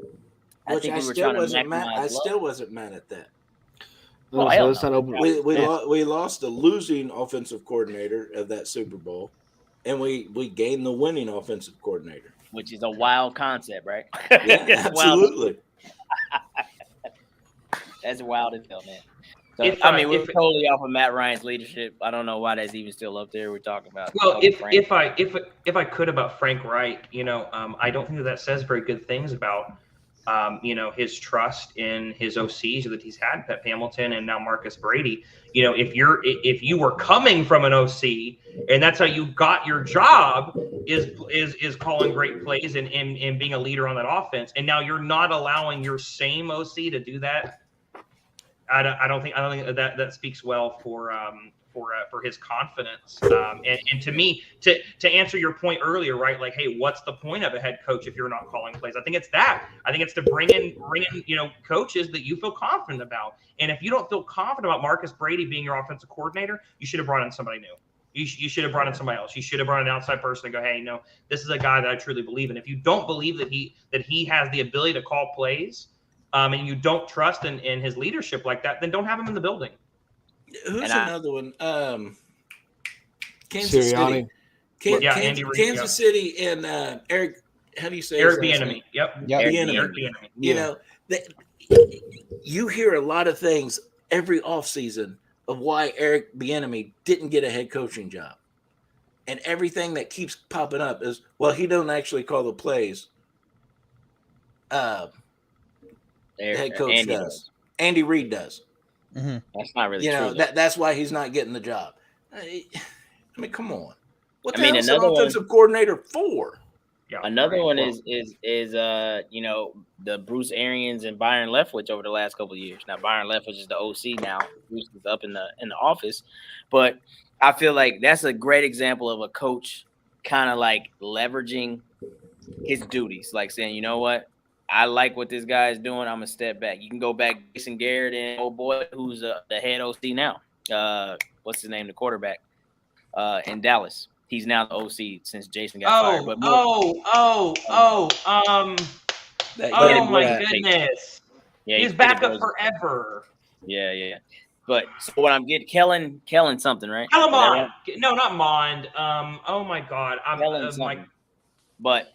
Speaker 4: I think we were trying to maximize
Speaker 5: I still wasn't mad at that.
Speaker 3: We
Speaker 5: lost the losing offensive coordinator of that Super Bowl, and we gained the winning offensive coordinator.
Speaker 4: Which is a wild concept, right?
Speaker 5: Yeah, absolutely.
Speaker 4: That's wild as hell, man. So, we're totally off of Matt Ryan's leadership. I don't know why that's even still up there. We're talking about.
Speaker 7: Well, if I could about Frank Wright, I don't think that says very good things about, his trust in his OCs that he's had, Pep Hamilton and now Marcus Brady. If you were coming from an OC and that's how you got your job is calling great plays and being a leader on that offense, and now you're not allowing your same OC to do that. I don't think that speaks well for his confidence. And to me, to answer your point earlier, right? Like, hey, what's the point of a head coach if you're not calling plays? I think it's that. I think it's to bring in coaches that you feel confident about. And if you don't feel confident about Marcus Brady being your offensive coordinator, you should have brought in somebody new. You should have brought in somebody else. You should have brought an outside person and go, hey, no, this is a guy that I truly believe in. If you don't believe that he has the ability to call plays, and you don't trust in his leadership like that, then don't have him in the building.
Speaker 5: Who's another one? Kansas City. Kansas City and Eric. How do you say
Speaker 7: Eric Bieniemy? Yep.
Speaker 5: Eric Bieniemy. You hear a lot of things every offseason of why Eric Bieniemy didn't get a head coaching job, and everything that keeps popping up is, well, he don't actually call the plays. The head coach
Speaker 4: Andy
Speaker 5: does. Andy Reid does.
Speaker 6: Mm-hmm.
Speaker 4: That's not really true.
Speaker 5: That's why he's not getting the job. I mean, come on. What the hell is an offensive coordinator for?
Speaker 4: Yeah, another one is the Bruce Arians and Byron Leftwich over the last couple of years. Now Byron Leftwich is the OC now. Bruce is up in the office, but I feel like that's a great example of a coach kind of like leveraging his duties, like saying, you know what, I like what this guy is doing. I'm gonna step back. You can go back, Jason Garrett and old boy who's the head OC now. What's his name? The quarterback in Dallas. He's now the OC since Jason got fired. But
Speaker 7: my goodness.
Speaker 4: Yeah,
Speaker 7: he's back up forever.
Speaker 4: Yeah. But so what I'm getting, Kellen something, right?
Speaker 7: Kellen Mond. Right? No, not Mond. Oh my God.
Speaker 4: But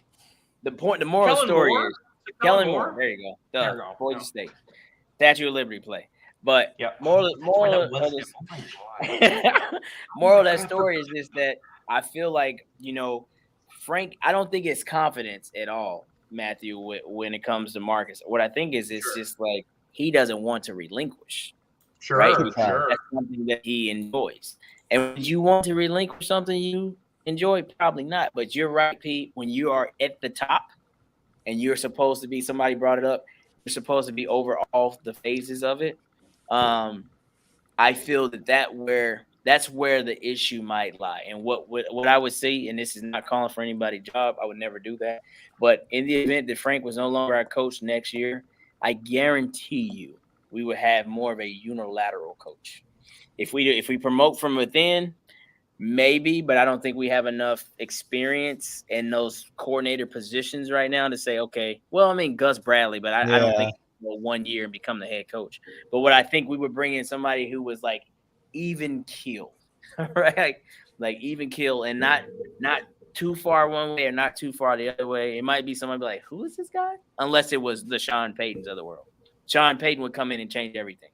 Speaker 4: the moral story is Kellen Moore. There you go. Boise State. Statue of Liberty play. But moral of that story is this, that I feel like, Frank, I don't think it's confidence at all, Matthew, when it comes to Marcus. What I think is it's just like he doesn't want to relinquish.
Speaker 7: Sure,
Speaker 4: right?
Speaker 7: Sure.
Speaker 4: That's something that he enjoys. And would you want to relinquish something you enjoy? Probably not. But you're right, Pete. When you are at the top and you're supposed to be, somebody brought it up, you're supposed to be over all the phases of it. I feel that's where the issue might lie. And what I would see, and this is not calling for anybody's job, I would never do that. But in the event that Frank was no longer our coach next year, I guarantee you we would have more of a unilateral coach. If we promote from within, maybe, but I don't think we have enough experience in those coordinator positions right now to say, okay, well, I mean, Gus Bradley, but I don't think he'll 1 year and become the head coach. But what I think we would bring in somebody who was like even keel, right? Like even keel and not too far one way or not too far the other way. It might be somebody like, who is this guy? Unless it was the Sean Paytons of the world. Sean Payton would come in and change everything.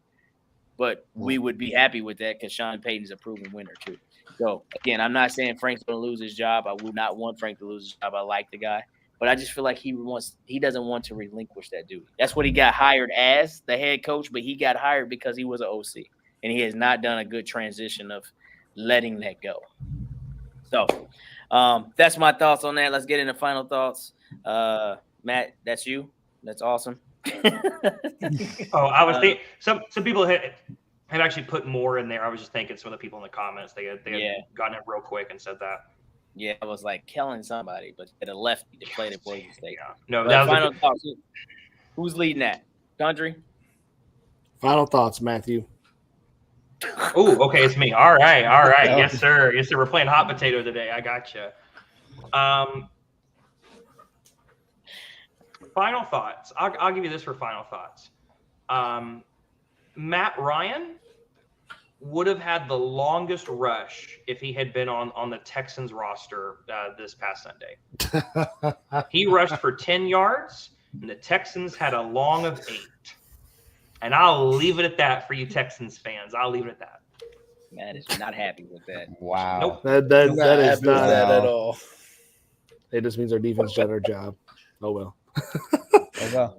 Speaker 4: But we would be happy with that because Sean Payton's a proven winner too. So again, I'm not saying Frank's going to lose his job. I would not want Frank to lose his job. I like the guy, but I just feel like he doesn't want to relinquish that duty. That's what he got hired as, the head coach, but he got hired because he was an OC, and he has not done a good transition of letting that go. So that's my thoughts on that. Let's get into final thoughts. Matt, that's you. That's awesome.
Speaker 7: I was thinking some people had actually put more in there. I was just thinking some of the people in the comments they had gotten it real quick and said that.
Speaker 4: Yeah, I was like killing somebody, but at a lefty to play the Boise State.
Speaker 7: Yeah. No, that was
Speaker 4: final thoughts. Who's leading that? Country?
Speaker 3: Final thoughts, Matthew.
Speaker 7: Oh, okay, it's me. All right. Yes, sir. We're playing hot potato today. I gotcha. Final thoughts. I'll give you this for final thoughts. Matt Ryan would have had the longest rush if he had been on the Texans roster this past Sunday. He rushed for 10 yards, and the Texans had a long of 8. And I'll leave it at that for you Texans fans. I'll leave it at that.
Speaker 4: Matt is not happy with that.
Speaker 6: Wow.
Speaker 7: Nope.
Speaker 3: That is not
Speaker 5: that at all.
Speaker 3: It just means our defense did our job. Oh well.
Speaker 6: Well.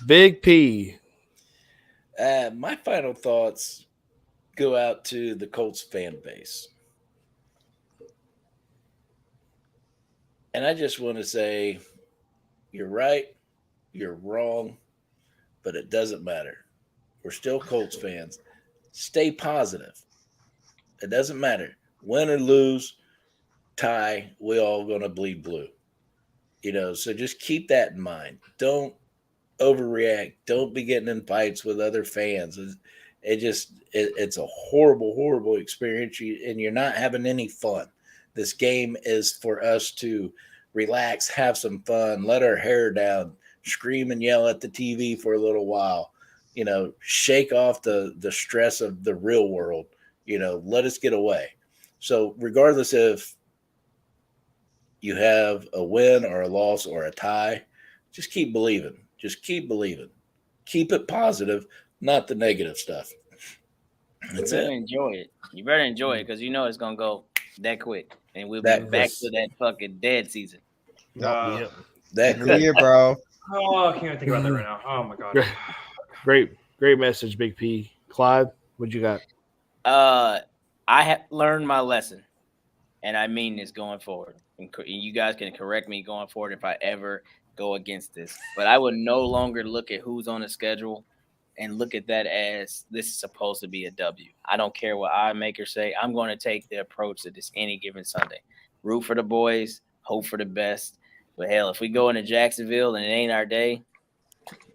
Speaker 3: Big P.
Speaker 5: My final thoughts go out to the Colts fan base. And I just want to say, you're right, you're wrong, but it doesn't matter. We're still Colts fans. Stay positive. It doesn't matter. Win or lose, tie, we all going to bleed blue. So just keep that in mind. Don't overreact. Don't be getting in fights with other fans. It's a horrible, horrible experience, and you're not having any fun. This game is for us to relax, have some fun, let our hair down, scream and yell at the TV for a little while, shake off the stress of the real world, let us get away. So regardless if you have a win or a loss or a tie, just keep believing. Just keep believing. Keep it positive, not the negative stuff. That's it.
Speaker 4: Enjoy it. You better enjoy it because it's going to go that quick. And we'll be back to that fucking dead season.
Speaker 5: That
Speaker 6: Year, bro.
Speaker 7: Oh, I can't even think about that right now. Oh, my God.
Speaker 3: Great message, Big P. Clyde, what you got?
Speaker 4: I have learned my lesson, and I mean this going forward. And you guys can correct me going forward if I ever go against this. But I would no longer look at who's on the schedule and look at that as this is supposed to be a W. I don't care what eye makers say. I'm going to take the approach that it's any given Sunday. Root for the boys, hope for the best. But hell, if we go into Jacksonville and it ain't our day,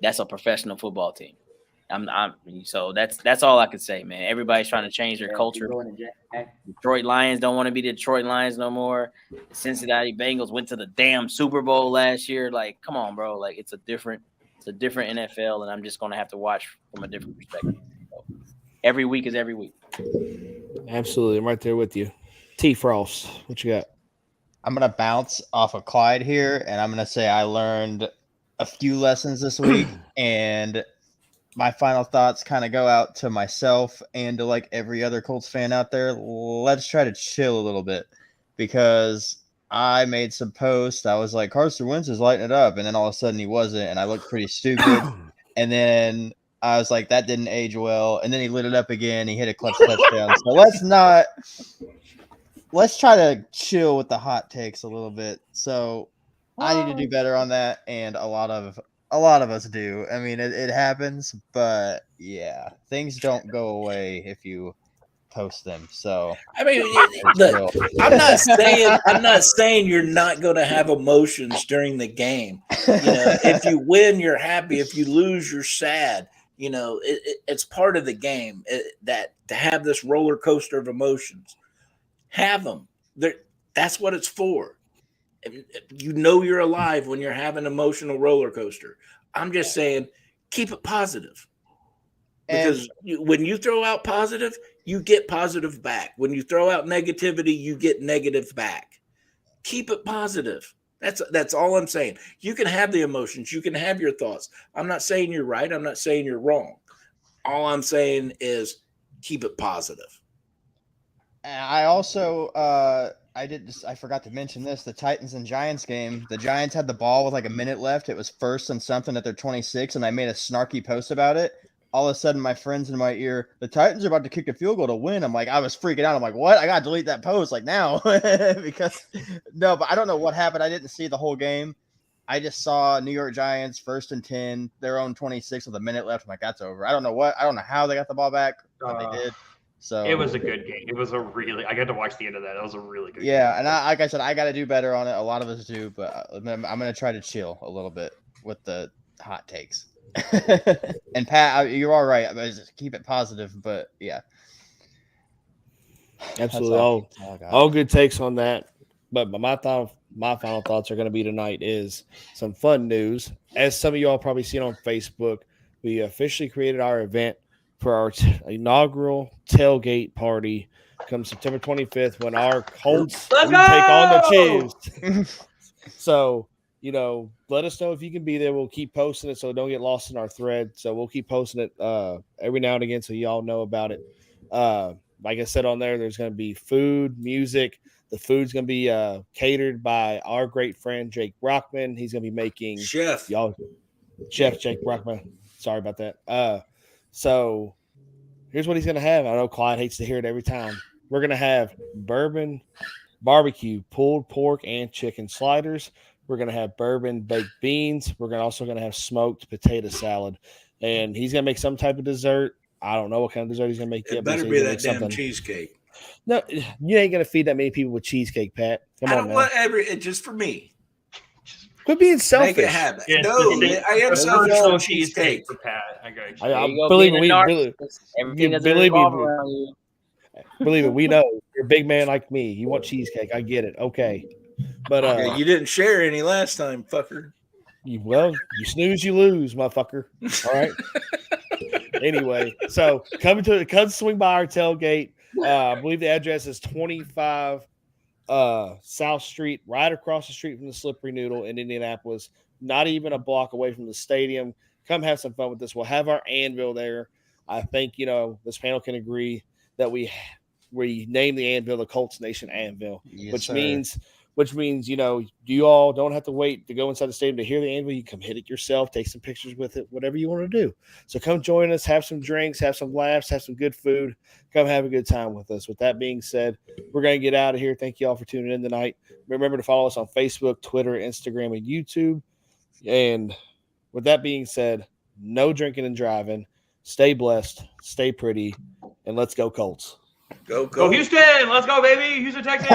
Speaker 4: that's a professional football team. So that's all I could say, man. Everybody's trying to change their culture. Detroit Lions don't want to be the Detroit Lions no more. The Cincinnati Bengals went to the damn Super Bowl last year. Like, come on, bro. Like, it's a different NFL, and I'm just gonna have to watch from a different perspective. So, every week is every week.
Speaker 3: Absolutely, I'm right there with you. T. Frost, what you got?
Speaker 6: I'm gonna bounce off of Clyde here, and I'm gonna say I learned a few lessons this week, and my final thoughts kind of go out to myself and to like every other Colts fan out there. Let's try to chill a little bit because I made some posts. I was like, Carson Wentz is lighting it up. And then all of a sudden he wasn't. And I looked pretty stupid. And then I was like, that didn't age well. And then he lit it up again. He hit a clutch touchdown. So let's try to chill with the hot takes a little bit. So I need to do better on that, and a lot of us do. I mean, it happens, but yeah, things don't go away if you post them. So
Speaker 5: I mean, look, I'm not saying you're not going to have emotions during the game. If you win, you're happy. If you lose, you're sad. It's part of the game that to have this roller coaster of emotions. Have them. That's what it's for. You're alive when you're having an emotional roller coaster. I'm just saying, keep it positive. Because when you throw out positive, you get positive back. When you throw out negativity, you get negative back. Keep it positive. That's all I'm saying. You can have the emotions. You can have your thoughts. I'm not saying you're right. I'm not saying you're wrong. All I'm saying is keep it positive.
Speaker 6: I also I forgot to mention this, the Titans and Giants game. The Giants had the ball with like a minute left. It was 1st and something at their 26, and I made a snarky post about it. All of a sudden, my friend's in my ear, the Titans are about to kick a field goal to win. I'm like, I was freaking out. I'm like, what? I got to delete that post like now. But I don't know what happened. I didn't see the whole game. I just saw New York Giants 1st and 10, their own 26 with a minute left. I'm like, that's over. I don't know how they got the ball back, but they did. So
Speaker 7: it was a good game. It was I got to watch the end of that. It was a really good game.
Speaker 6: Yeah, and like I said, I got to do better on it. A lot of us do, but I'm going to try to chill a little bit with the hot takes. And Pat, you're all right. Just keep it positive, but yeah.
Speaker 3: Absolutely. All good takes on that. But my final thoughts are going to be tonight is some fun news. As some of y'all probably seen on Facebook, we officially created our event for our inaugural tailgate party come September 25th when our Colts take on the Chiefs. So, let us know if you can be there. We'll keep posting it so don't get lost in our thread. So we'll keep posting it every now and again so y'all know about it. Like I said on there's going to be food, music. The food's going to be catered by our great friend Jake Brockman. He's going to be making Chef Jake Brockman. Sorry about that. So here's what he's going to have. I know Clyde hates to hear it every time. We're going to have bourbon barbecue, pulled pork and chicken sliders. We're going to have bourbon baked beans. We're also going to have smoked potato salad. And he's going to make some type of dessert. I don't know what kind of dessert he's going to make.
Speaker 5: It better be that damn cheesecake.
Speaker 3: No, you ain't going to feed that many people with cheesecake, Pat. Come on, man.
Speaker 5: Just for me.
Speaker 3: Quit being selfish.
Speaker 5: Make it happen. I am selfish on cheesecake for Pat.
Speaker 3: I believe me. Believe it. We know you're a big man like me. You want cheesecake. I get it. Okay. But
Speaker 5: you didn't share any last time, fucker.
Speaker 3: You snooze, you lose, motherfucker. All right. Anyway, so come swing by our tailgate. I believe the address is 25 South Street, right across the street from the Slippery Noodle in Indianapolis. Not even a block away from the stadium. Come have some fun with us. We'll have our Anvil there. I think this panel can agree that we name the Anvil the Colts Nation Anvil, which means you all don't have to wait to go inside the stadium to hear the Anvil. You come hit it yourself, take some pictures with it, whatever you want to do. So come join us, have some drinks, have some laughs, have some good food. Come have a good time with us. With that being said, we're going to get out of here. Thank you all for tuning in tonight. Remember to follow us on Facebook, Twitter, Instagram, and YouTube. And with that being said, no drinking and driving. Stay blessed, stay pretty, and let's go Colts.
Speaker 5: Go
Speaker 7: Houston. Let's go, baby. Houston, Texas.